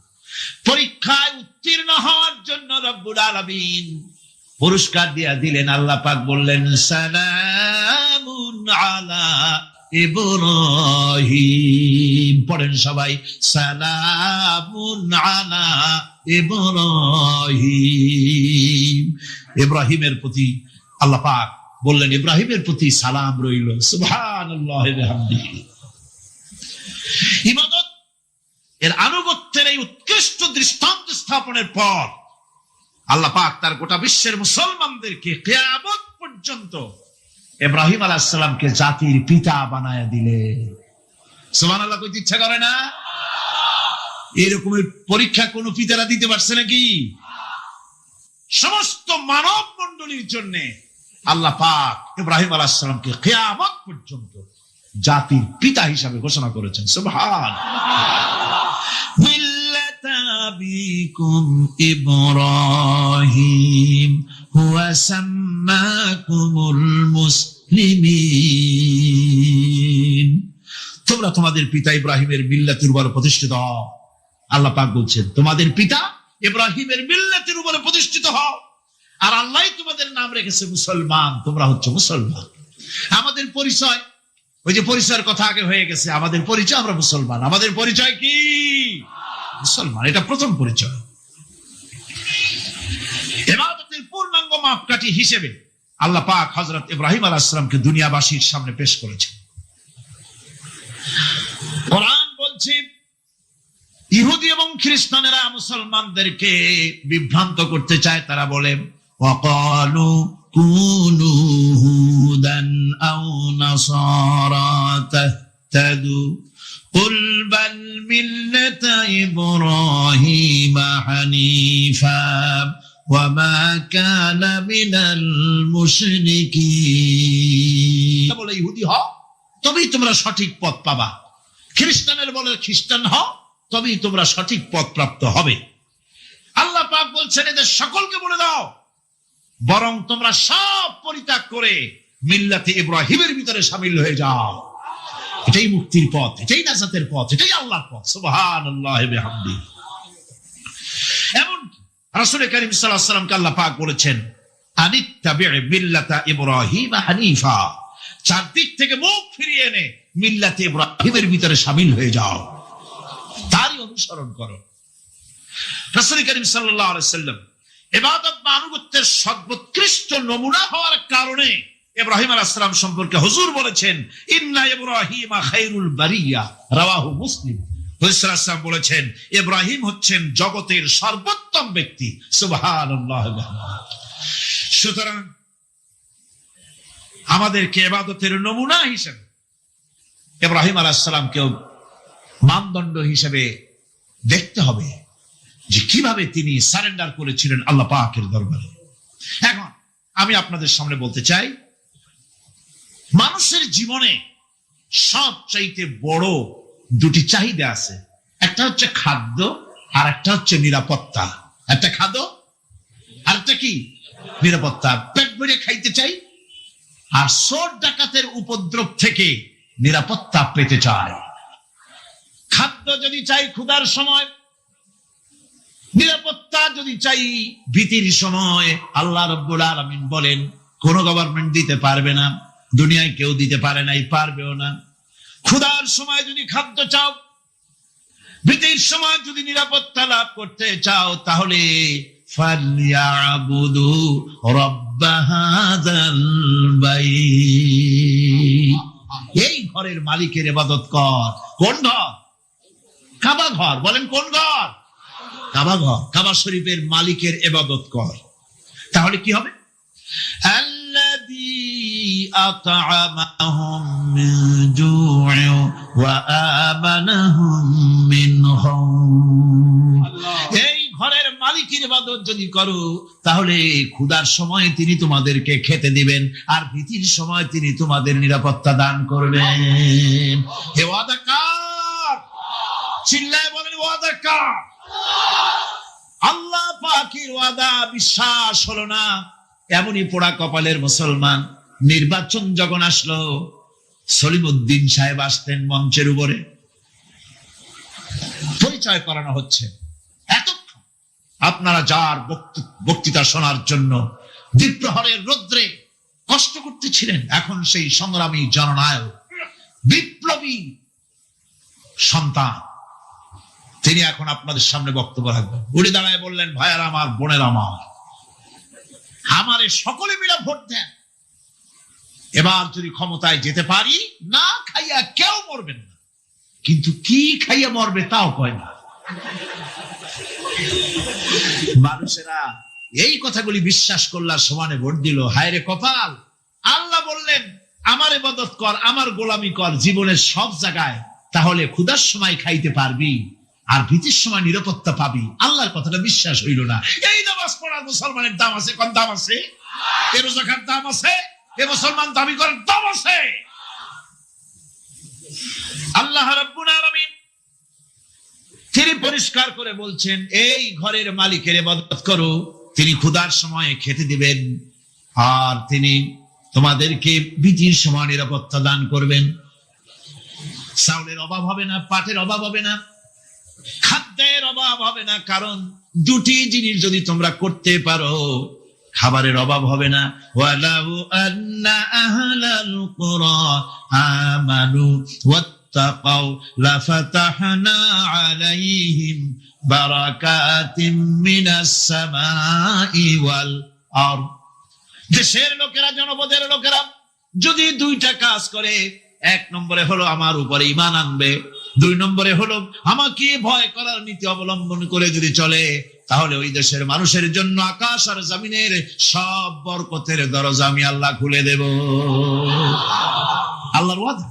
পরীক্ষায় উত্তীর্ণ হওয়ার জন্য রব্বুল আলামিন পুরস্কার দিয়া দিলেন। আল্লাহ পাক বললেন, সালামুন আলা ইব্রাহিম। পড়েন সবাই, সালামুন আলা ইব্রাহিম। ইব্রাহিমের প্রতি আল্লাহ পাক বললেন, ইব্রাহিমের প্রতি সালাম রইল। সুবহানাল্লাহ ওয়া বিহামদিহি। ইবাদত এর আনুগত্যের এই উৎকৃষ্ট দৃষ্টান্ত স্থাপনের পর আল্লাহ পাক তার গোটা বিশ্বের মুসলমানদেরকে কিয়ামত পর্যন্ত ইব্রাহিম আলাইহিস সালামকে জাতির পিতা বানায়া দিলেন। সুবহানাল্লাহ কইতে ইচ্ছা করে না? এরকমের পরীক্ষা কোন পিতারা দিতে পারছে নাকি? সমস্ত মানব মণ্ডলীর জন্য আল্লাহ পাক ইব্রাহিম আলাইহিস সালামকে কিয়ামত পর্যন্ত জাতির পিতা হিসাবে ঘোষণা করেছেন। সুবহানাল্লাহ। মিল্লাতা আবিকুম ইব্রাহিম হুয়া সাম্মাকুমুল মুসলিমিন। তোমরা তোমাদের পিতা ইব্রাহিমের মিল্লাতের উপর প্রতিষ্ঠিত হও। আল্লাহ পাক বলছেন, তোমাদের পিতা ইব্রাহিমের মিল্লাতের উপর প্রতিষ্ঠিত হও, আর আল্লাহ তোমাদের নাম রেখেছে মুসলমান। তোমরা হচ্ছে মুসলমান। আমাদের পরিচয়, ওই যে পরিচয়ের কথা আগে হয়ে গেছে, আমাদের পরিচয় আমরা মুসলমান। আমাদের পরিচয় কি? মুসলমান। এটা প্রথম পরিচয়। ইবাদতের পূর্ণাঙ্গ মাপকাঠি হিসেবে আল্লাহ পাক হযরত ইব্রাহিম আলাইহিস সালামকে দুনিয়াবাসীর সামনে পেশ করেছেন। কোরআন বলছে, ইহুদি এবং খ্রিস্টানেরা মুসলমানদেরকে বিভ্রান্ত করতে চায়। তারা বলে, ওয়াকালু কুনু হুদান আও নাসারা তাহতাদু কুল বাল মিল্লাতা ইব্রাহিম হানিফা ওয়া মা কানা মিনাল মুশরিকিন। বলে ইহুদি হও, তবেই তোমরা সঠিক পথ পাবা। খ্রিস্টানের বলে খ্রিস্টান হও, তবেই তোমরা সঠিক পথ প্রাপ্ত হবে। আল্লাহ পাক বলছেন, এদের সকলকে বলে দাও, বরং তোমরা সব পরিত্যাগ করে মিল্লাতে ইব্রাহিমের ভিতরে শামিল হয়ে যাও। এটাই মুক্তির পথ, এটাই নাজাতের পথ, এটাই আল্লাহর পথ। সুবহানাল্লাহ ওয়া বিহামদিহি। এমন রাসূল কারীম সাল্লাল্লাহু আলাইহি ওয়াসাল্লামকে আল্লাহ পাক বলেছেন, আনিত্তাবি' মিল্লাতা ইব্রাহিম হানিফা। চারদিক থেকে মুখ ফিরিয়ে এনে মিল্লাতে ইব্রাহিমের ভিতরে শামিল হয়ে যাও, তারই অনুসরণ করো। রাসূল কারীম সাল্লাল্লাহু আলাইহি ওয়াসাল্লাম ইবাদত বা আনুগত্যের সর্বোৎকৃষ্ট নমুনা হওয়ার কারণে ইব্রাহিম আলাইহিস সালাম সম্পর্কে হুজুর বলেছেন, ইন্না ইব্রাহিমা খায়রুল বারিয়া, রাওয়াহু মুসলিম। হুজুর সাল্লাল্লাহু আলাইহি ওয়াসাল্লাম বলেছেন, ইব্রাহিম হচ্ছেন জগতের সর্বোত্তম ব্যক্তি। সুবহানাল্লাহ। সুতরাং আমাদেরকে ইবাদতের নমুনা হিসেবে ইব্রাহিম আলাইহিস সালামকে মানদণ্ড হিসেবে দেখতে হবে, যে কিভাবে তিনি সারেন্ডার করেছিলেন আল্লাহ পাকের দরবারে। এখন আমি আপনাদের সামনে বলতে চাই, মানুষের জীবনে সবচাইতে বড় দুটি চাহিদা আছে। একটা হচ্ছে খাদ্য, আর একটা হচ্ছে নিরাপত্তা। একটা খাদ্য, আর একটা কি? নিরাপত্তা। পেট ভরে খাইতে চাই, আর চোর ডাকাতের উপদ্রব থেকে নিরাপত্তা পেতে চায়। খাদ্য যদি চাই ক্ষুধার সময়, নিরাপত্তা যদি চাই ভীতির সময়। আল্লাহ রাব্বুল আলামিন বলেন, কোন গভর্নমেন্ট দিতে পারবে না, দুনিয়ায় কেউ দিতে পারে নাই, পারবেও না। ক্ষুধার সময় যদি খাদ্য চাও, ভীতির সময় যদি নিরাপত্তা লাভ করতে চাও, তাহলে ফালইয়াবুদু রাব্ব হাযাল বাইত। এই ঘরের মালিকের ইবাদত কর। কোন ঘর? কাবা ঘর। বলেন কোন ঘর? কাবা ঘর। কাবা শরীফের মালিকের ইবাদত কর। তাহলে কি হবে? আল্লাযী আত'আমাহুম মিন জু'in ওয়া আমানাহুম মিন খাউফ। এই ঘরের মালিকের ইবাদত যদি করো, তাহলে ক্ষুধার সময় তিনি তোমাদেরকে খেতে দিবেন, আর ভীতির সময় তিনি তোমাদের নিরাপত্তা দান করবেন। এ ওয়াদা কার? চিল্লায় বলেন ওয়াদা কার? আল্লাহ পাকের ওয়াদা বিশ্বাস হলো না, এমনই পোড়া কপালের মুসলমান। নির্বাচন যখন আসলো, সলিমউদ্দিন সাহেব আসতেন মঞ্চের উপরে, পরিচয় করানো হচ্ছে। এতক্ষণ আপনারা যার বক্তৃতা শোনার জন্য দ্বিপ্রহরের রৌদ্রে কষ্ট করতেছিলেন, এখন সেই সংগ্রামী জননায়ক বিপ্লবী সন্তান তিনি এখন আপনাদের সামনে বক্তব্য রাখবেন। উড়ে দাঁড়ায় বললেন, ভাইয়ার আমার, বোনের আমারে সকলে মিলে ভোট দেন। এবার যদি ক্ষমতায় যেতে পারি, না খাইয়া কেউ মরবেন না, কিন্তু কি খাইয়া মরবে তাও কয় না। মানুষেরা এই কথাগুলি বিশ্বাস করলার সমানে ভোট দিল। হায় রে কপাল! আল্লাহ বললেন, আমার ইবাদত কর, আমার গোলামি কর জীবনের সব জায়গায়, তাহলে ক্ষুধার সময় খাইতে পারবি আর ভীতির সময় নিরাপত্তা পাবি। আল্লাহর কথাটা বিশ্বাস হইল না। এই নামাজ পড়ার মুসলমানের দাম আছে? কোন দাম আছে? এ রোজা খাওয়ার দাম আছে? এ মুসলমান দাবি করার দাম আছে? আল্লাহ রাব্বুল আলামিন তিনি পরিষ্কার করে বলছেন, এই ঘরের মালিকের ইবাদত করো, তিনি ক্ষুধার সময় খেতে দিবেন আর তিনি তোমাদেরকে ভীতির সময় নিরাপত্তা দান করবেন। চাউলের অভাব হবে না, পাটের অভাব হবে না, খাদ্যের অভাব হবে না, কারণ দুটি জিনিস যদি তোমরা করতে পারো খাবারের অভাব হবে না। ওয়ালাউ আন্না আহলাল কুরা আমানু ওয়াত্তাকাউ লাফাতাহনা আলাইহিম বারাকাতিম মিনাস সামাই ওয়াল আরদ। দেশের লোকেরা, জনপদের লোকেরা যদি দুইটা কাজ করে, এক নম্বরে হলো আমার উপরে ঈমান আনবে, দুই নম্বরে হলো আমাকে ভয় করার নীতি অবলম্বন করে যদি চলে, তাহলে ওই দেশের মানুষের জন্য আকাশ আর জমিনের সব বরকতের দরজা আমি আল্লাহ খুলে দেব। আল্লাহর ওয়াদা।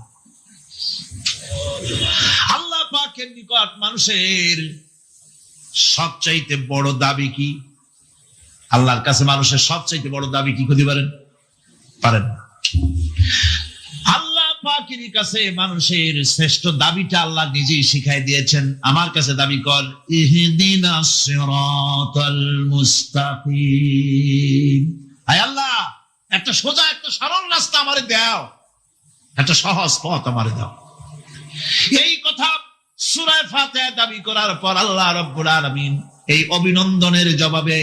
আল্লাহ পাকের নিকট মানুষের সবচাইতে বড় দাবি কি? আল্লাহর কাছে মানুষের সবচাইতে বড় দাবি কি করতে পারেন? আল্লাহ পাকের কাছে মানুষের শ্রেষ্ঠ দাবিটা আল্লাহ নিজেই শিখাই দিয়েছেন। আমার কাছে দাবি কর, ইহদিনাস সিরাতাল মুস্তাকিম। আয় আল্লাহ, একটা সোজা, একটা সরল রাস্তা আমারে দাও, একটা সহজ পথ আমারে দাও। এই কথা সূরা ফাতিহা দাবি করার পর আল্লাহ রাব্বুল আলামিন এই অভিনন্দনের জবাবে,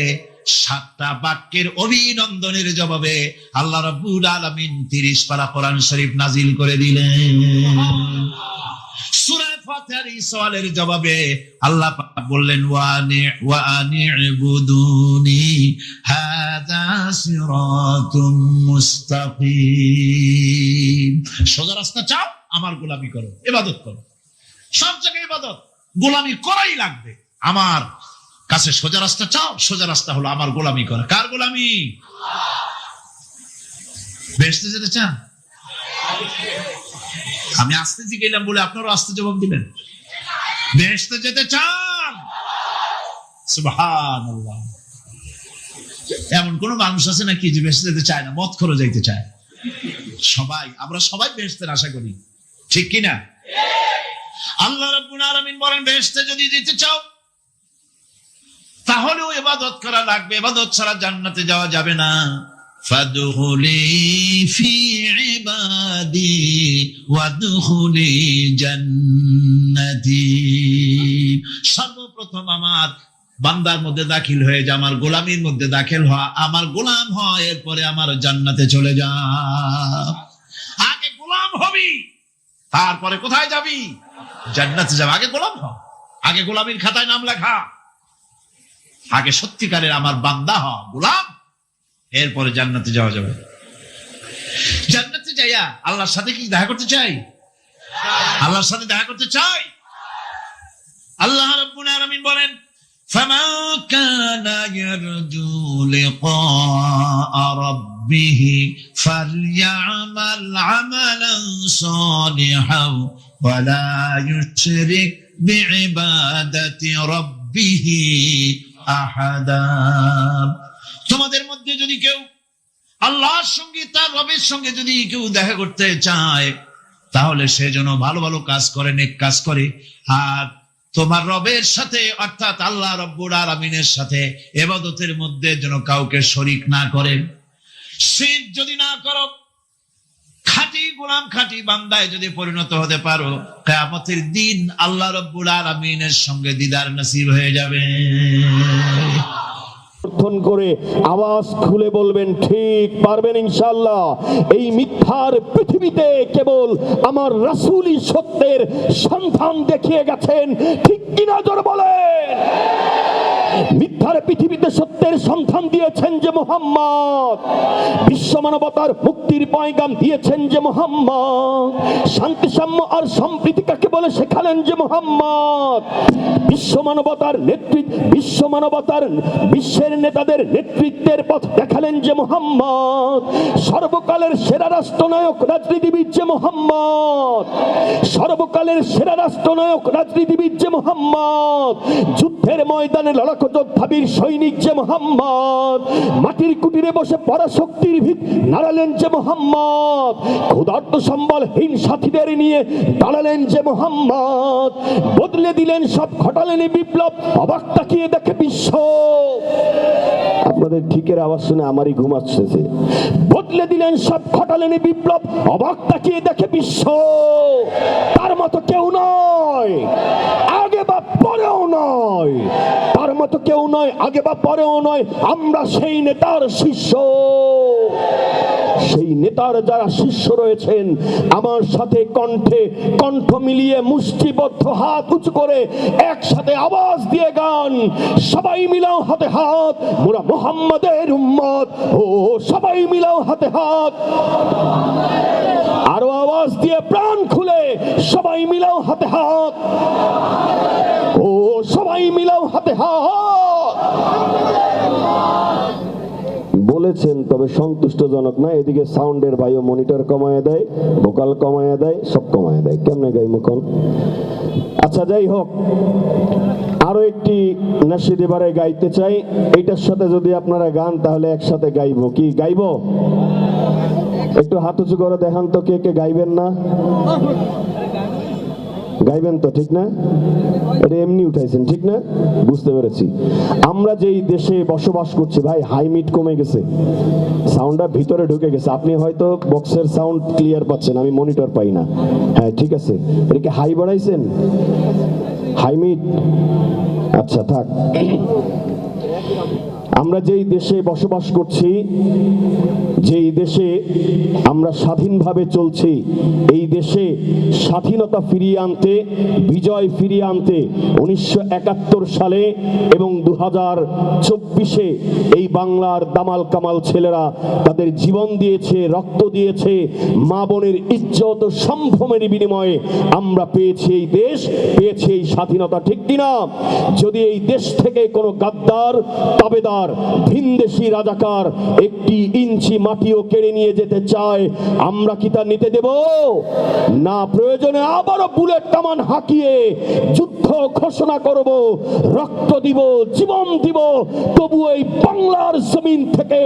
7টা বাক্যের অভিনন্দনের জবাবে আল্লাহ রাব্বুল আলামিন 30 পারা কোরআন শরীফ নাজিল করে দিলেন। সূরা ফাতিহার এই সওয়ালের জবাবে আল্লাহ পাক বললেন, ওয়া আনি'বুদুনি হাযা সিরাতুম মুস্তাকিম। সোজা রাস্তা চাও, আমার গোলামি করো, ইবাদত করো। সব জায়গায় ইবাদত, গোলামি করাই লাগবে। আমার কাছে সোজা রাস্তা চাও, সোজা রাস্তা হলো আমার গোলামি করা। কার গোলামি? বেহেশতে যেতে চান? আমি আস্তে জিজ্ঞেলাম বলে আপনারও আস্তে জবাব দিলেন। বেহেশতে যেতে চান? সুবহানাল্লাহ। এমন কোন মানুষ আছে নাকি যে বেহেশতে যেতে চায় না, মদ খোর যাইতে চায়? সবাই, আমরা সবাই বেহেশতের আশা করি, ঠিক কিনা? আল্লাহ রাব্বুল আলামিন বলেন, বেহেশতে যদি যেতে চাও তাহলেও ইবাদত করা লাগবে, ইবাদত ছাড়া জান্নাতে যাওয়া যাবে না। ফাদখুলি ফি ইবাদি ওয়াদখুলি জান্নাতি। সর্বপ্রথম আমার বান্দার মধ্যে দাখিল হয়ে যা, আমার গোলামির মধ্যে দাখিল হওয়া, আমার গোলাম হয়, এরপরে আমার জান্নাতে চলে যা। আগে গোলাম হবি, তারপরে কোথায় যাবি? জান্নাতে যাবে। আগে গোলাম হ, আগে গোলামির খাতায় নাম লেখা, আগে সত্যিকারের আমার বান্দা হ, গোলাম, এরপরে জান্নাতে যাওয়া যাবে। জান্নাতে যাইয়া আল্লাহর সাথে কি দেখা করতে চাই? আল্লাহর সাথে দেখা করতে চাই। আল্লাহ রাব্বুল আলামিন বলেন, ফামান কানা ইয়ারজু লিকা রাব্বিহি ফালইআমাল আমালান সালিহান ওয়া লা ইউশরিক বিইবাদাতি রাব্বিহি আহাদা। তোমাদের মধ্যে যদি কেউ আল্লাহর সঙ্গে, তার রবের সঙ্গে যদি কেউ দেখা করতে চায়, তাহলে সে যেন ভালো ভালো কাজ করে, নেক কাজ করে, আর তোমার রবের সাথে অর্থাৎ আল্লাহ রাব্বুল আলামিনের সাথে ইবাদতের মধ্যে যেন কাউকে শরীক না করে। শিরক যদি না করো, খাঁটি খাঁটি গোলাম, খাঁটি বান্দায় যদি পরিণত হতে পারো, কিয়ামতের দিন আল্লাহ রাব্বুল আলামিনের সঙ্গে দিদার নসিব হয়ে যাবে। সমর্থন করে আওয়াজ খুলে বলবেন ঠিক পারবেন ইনশাআল্লাহ। এই মিথ্যার পৃথিবীতে কেবল আমার রাসূলই সত্যের সন্ধান দেখিয়ে গেছেন, ঠিক কিনা জোরে বলেন। মিথ্যার পৃথিবীতে সত্যের সন্ধান দিয়েছেন যে মুহাম্মদ, বিশ্ব মানবতার মুক্তির পয়গাম দিয়েছেন যে মুহাম্মদ, শান্তি সাম্য আর সম্প্রীতি কাকে বলে শেখালেন যে মুহাম্মদ, বিশ্ব মানবতার বিশ্বের নেতাদের নেতৃত্বের পথ দেখালেন যে মুহাম্মদ, সর্বকালের সেরা রাষ্ট্রনায়ক রাজনীতিবিদ যে মুহাম্মদ, সর্বকালের সেরা রাষ্ট্রনায়ক রাজনীতিবিদ যে মুহাম্মদ, যুদ্ধের ময়দানে লড়াকু যোদ্ধাবীর সৈনিক যে মুহাম্মদ, মাটির কুটিরে বসে পরাশক্তির ভিত নাড়ালেন যে মুহাম্মদ, ক্ষুধার্ত সম্বলহীন সাথীদের নিয়ে দাঁড়ালেন যে মুহাম্মদ, বদলে দিলেন সব, ঘটালেন বিপ্লব, অবাক তাকিয়ে দেখে বিশ্ব। আপনাদের ঠিকের আওয়াজ শুনে আমারই ঘুম আসছে। বদলে দিলেন সব, ঘটালেন বিপ্লব, অবাক তাকিয়ে দেখে বিশ্ব। তার মতো কেউ নয়, আগে বা পরেও নয়, তার মতো কেউ নয়, আগে বা পরেও নয়। আমরা সেই নেতার শিষ্য, সেই নেতার যারা শিষ্য রয়েছেন আমার সাথে কণ্ঠে কণ্ঠ মিলিয়ে মুষ্টিবদ্ধ হাত উঁচু করে একসাথে আওয়াজ দিয়ে গান, সবাই মিলাও হাতে হাত, মোরা মুহাম্মাদের উম্মত, ও সবাই মিলাও হাতে হাত। আরো আওয়াজ দিয়ে প্রাণ খুলে সবাই মিলাও হাতে হাত, ও সবাই মিলাও হাতে হাত। বলেছেন তবে সন্তুষ্টজনক না। এদিকে সাউন্ডের ভাইও মনিটর কমায় দেয়, ভোকাল কমায় দেয়, সব কমায় দেয়, কেমনে গাই মুখন। আচ্ছা যাই হোক, আরো একটি নাশিদ এবারে গাইতে চাই। এইটার সাথে যদি আপনারা গান তাহলে একসাথে গাইবো। কি গাইবো? একটু হাত উঁচু করে দেখান তো কে কে গাইবেন না। গাইবেন তো, ঠিক না? এটা এমনি উঠাইছেন, ঠিক না? বুঝতে পেরেছি। আমরা যেই দেশে বসবাস করছি ভাই, হাই মিট কমে গেছে, সাউন্ডটা ভিতরে ঢুকে গেছে। আপনি হয়তো বক্সের সাউন্ড ক্লিয়ার পাচ্ছেন, আমি মনিটর পাই না। হ্যাঁ ঠিক আছে, এটাকে হাই বাড়াইছেন, হাই মিট, আচ্ছা থাক। আমরা যেই দেশে বসবাস করছি, যেই দেশে আমরা স্বাধীনভাবে চলছি, এই দেশে স্বাধীনতা ফিরিয়ে আনতে, বিজয় ফিরিয়ে আনতে 1971 সালে এবং 2024-এ এই বাংলার দামাল কামাল ছেলেরা তাদের জীবন দিয়েছে, রক্ত দিয়েছে, মা বোনের ইজ্জত ও সম্ভ্রমের বিনিময়ে আমরা পেয়েছি এই দেশ, পেয়েছি এই স্বাধীনতা, ঠিক কিনা? যদি এই দেশ থেকে কোনো গাদ্দার, তাবেদার, ভিনদেশী রাজাকার একটি ইঞ্চি মাটিও কেড়ে নিয়ে যেতে চায়, আমরা কি তা নিতে দেব না? প্রয়োজনে আবারও বুলেট কামান হাঁকিয়ে যুদ্ধ ঘোষণা করব, রক্ত দিব, জীবন দিব, তবু এই বাংলার জমিন থেকে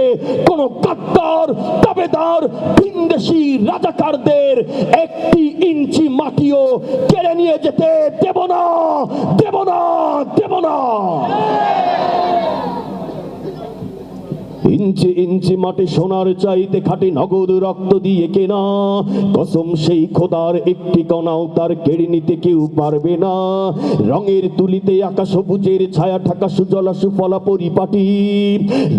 কোন গাদ্দার, তাবেদার, ভিনদেশী রাজাকারদের একটি ইঞ্চি মাটিও কেড়ে নিয়ে যেতে দেব না, দেব না, দেব না। ইঞ্চি ইঞ্চি মাটি সোনার চাইতে খাঁটি নগদ রক্ত দিয়ে কেনা, কসম সেই খোদার একটি কণাও তার কেড়ে নিতে কেউ পারবে না। রঙের তুলিতে আঁকা সবুজের ছায়া ঢাকা সুজলা সুফলা পরিপাটি,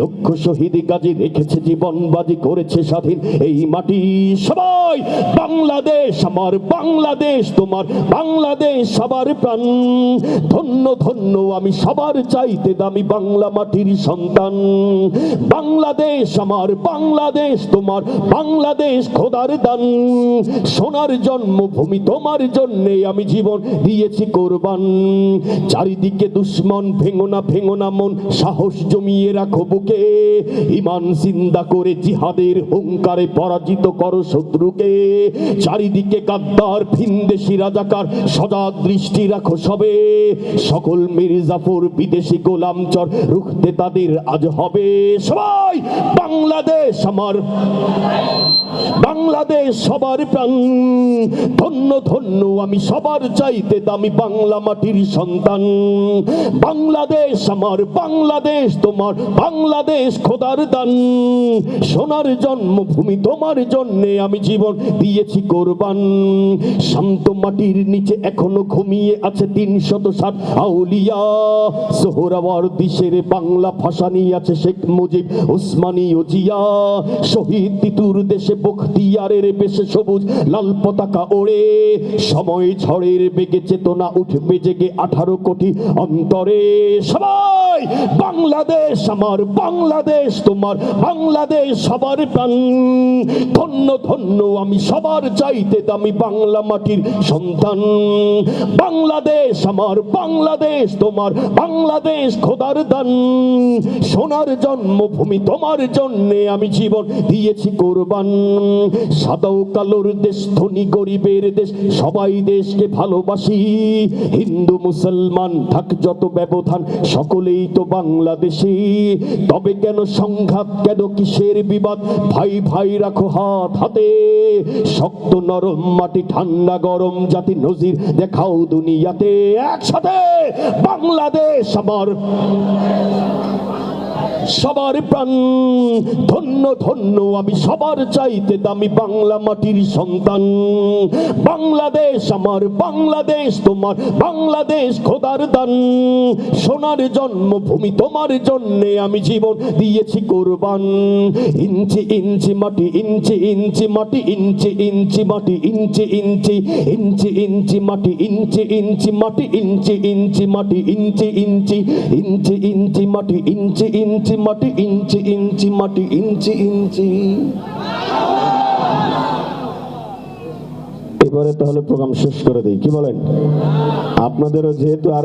লক্ষ শহীদ গাজী রেখেছে জীবন বাজি, করেছে স্বাধীন এই মাটি। সবাই বাংলাদেশ আমার, বাংলাদেশ তোমার, বাংলাদেশ সবার প্রাণ, ধন্য ধন্য আমি সবার চাইতে দামি বাংলা মাটির সন্তান। বাংলাদেশ আমার, বাংলাদেশ তোমার, বাংলাদেশ খোদার দান, সোনার জন্মভূমি তোমার জন্যে আমি জীবন দিয়েছি কোরবান। চারিদিকে দুশ্মন, ভেঙো না ভেঙো না মন, সাহস জমিয়ে রাখো বুকে, ঈমান জিন্দা করে জিহাদের হুঙ্কারে পরাজিত করো শত্রুকে। চারিদিকে গাদ্দার, ভিনদেশী রাজাকার, সজাগ দৃষ্টি রাখো সবে, সকল মির্জাফর বিদেশি গোলামচর রুখতে তাদের আজ হবে। সবাই সবাই বাংলাদেশ আমার, বাংলাদেশ সবার প্রাণ, ধন্য ধন্য আমি সবার চাইতে দামি বাংলা মাটির সন্তান। বাংলাদেশ আমার, বাংলাদেশ তোমার, বাংলাদেশ খোদার দান, সোনার জন্মভূমি তোমার জন্যে আমি জীবন দিয়েছি কোরবান। শান্ত মাটির নিচে এখনো ঘুমিয়ে আছে 360 আউলিয়া, সোহরাওয়ার্দী শেরে বাংলা ভাষা নিয়ে আছে শেখ মুজিব, উসমানী ও জিয়া। শহীদ তিতুর দেশে বখতিয়ারের বেশে সবুজ লাল পতাকা ওড়ে, সময় ঝড়ের বেগে চেতনা উঠবে জেগে 18 কোটি অন্তরে। সবাই বাংলাদেশ আমার, বাংলাদেশ তোমার, বাংলাদেশ সবার প্রাণ, ধন্য ধন্য আমি সবার চাইতে দামি বাংলা মাটির সন্তান। বাংলাদেশ আমার, বাংলাদেশ তোমার, বাংলাদেশ খোদার দান, সোনার জন্মভূমি তোমার জন্যে আমি জীবন দিয়েছি কোরবান। সাদা ও কালোর দেশ, ধনী গরিবের দেশ, সবাই দেশকে ভালোবাসি। হিন্দু মুসলমান থাক যত ব্যবধান, সকলেই তো বাংলাদেশি। তবে কেন সংঘাত, কেন কিসের বিবাদ, ভাই ভাই রাখো হাত হাতে। শক্ত নরম মাটি, ঠান্ডা গরম জাতি, নজির দেখাও দুনিয়াতে। একসাথে বাংলাদেশ আমার, সবার প্রাণ, ধন্য ধন্য আমি সবার চাইতে দামি বাংলা মাটির সন্তান। বাংলাদেশ আমার, বাংলাদেশ তোমার, বাংলাদেশ খোদার দান, সোনার জন্মভূমি তোমার জন্যে আমি জীবন দিয়েছি কোরবান। ইঞ্চি ইঞ্চি মাটি, ইঞ্চি ইঞ্চি মাটি, ইঞ্চি ইঞ্চি মাটি, ইঞ্চি ইঞ্চি, ইঞ্চি ইঞ্চি মাটি, ইঞ্চি ইঞ্চি মাটি, ইঞ্চি ইঞ্চি মাটি, ইঞ্চি ইঞ্চি, ইঞ্চি ইঞ্চি মাটি, ইঞ্চি ইঞ্চি মাটি, ইঞ্চি ইঞ্চি মাটি, ইঞ্চি ইঞ্চি। এবারে তাহলে প্রোগ্রাম শেষ করে দেই, কি বলেন? আপনাদেরও যেহেতু আর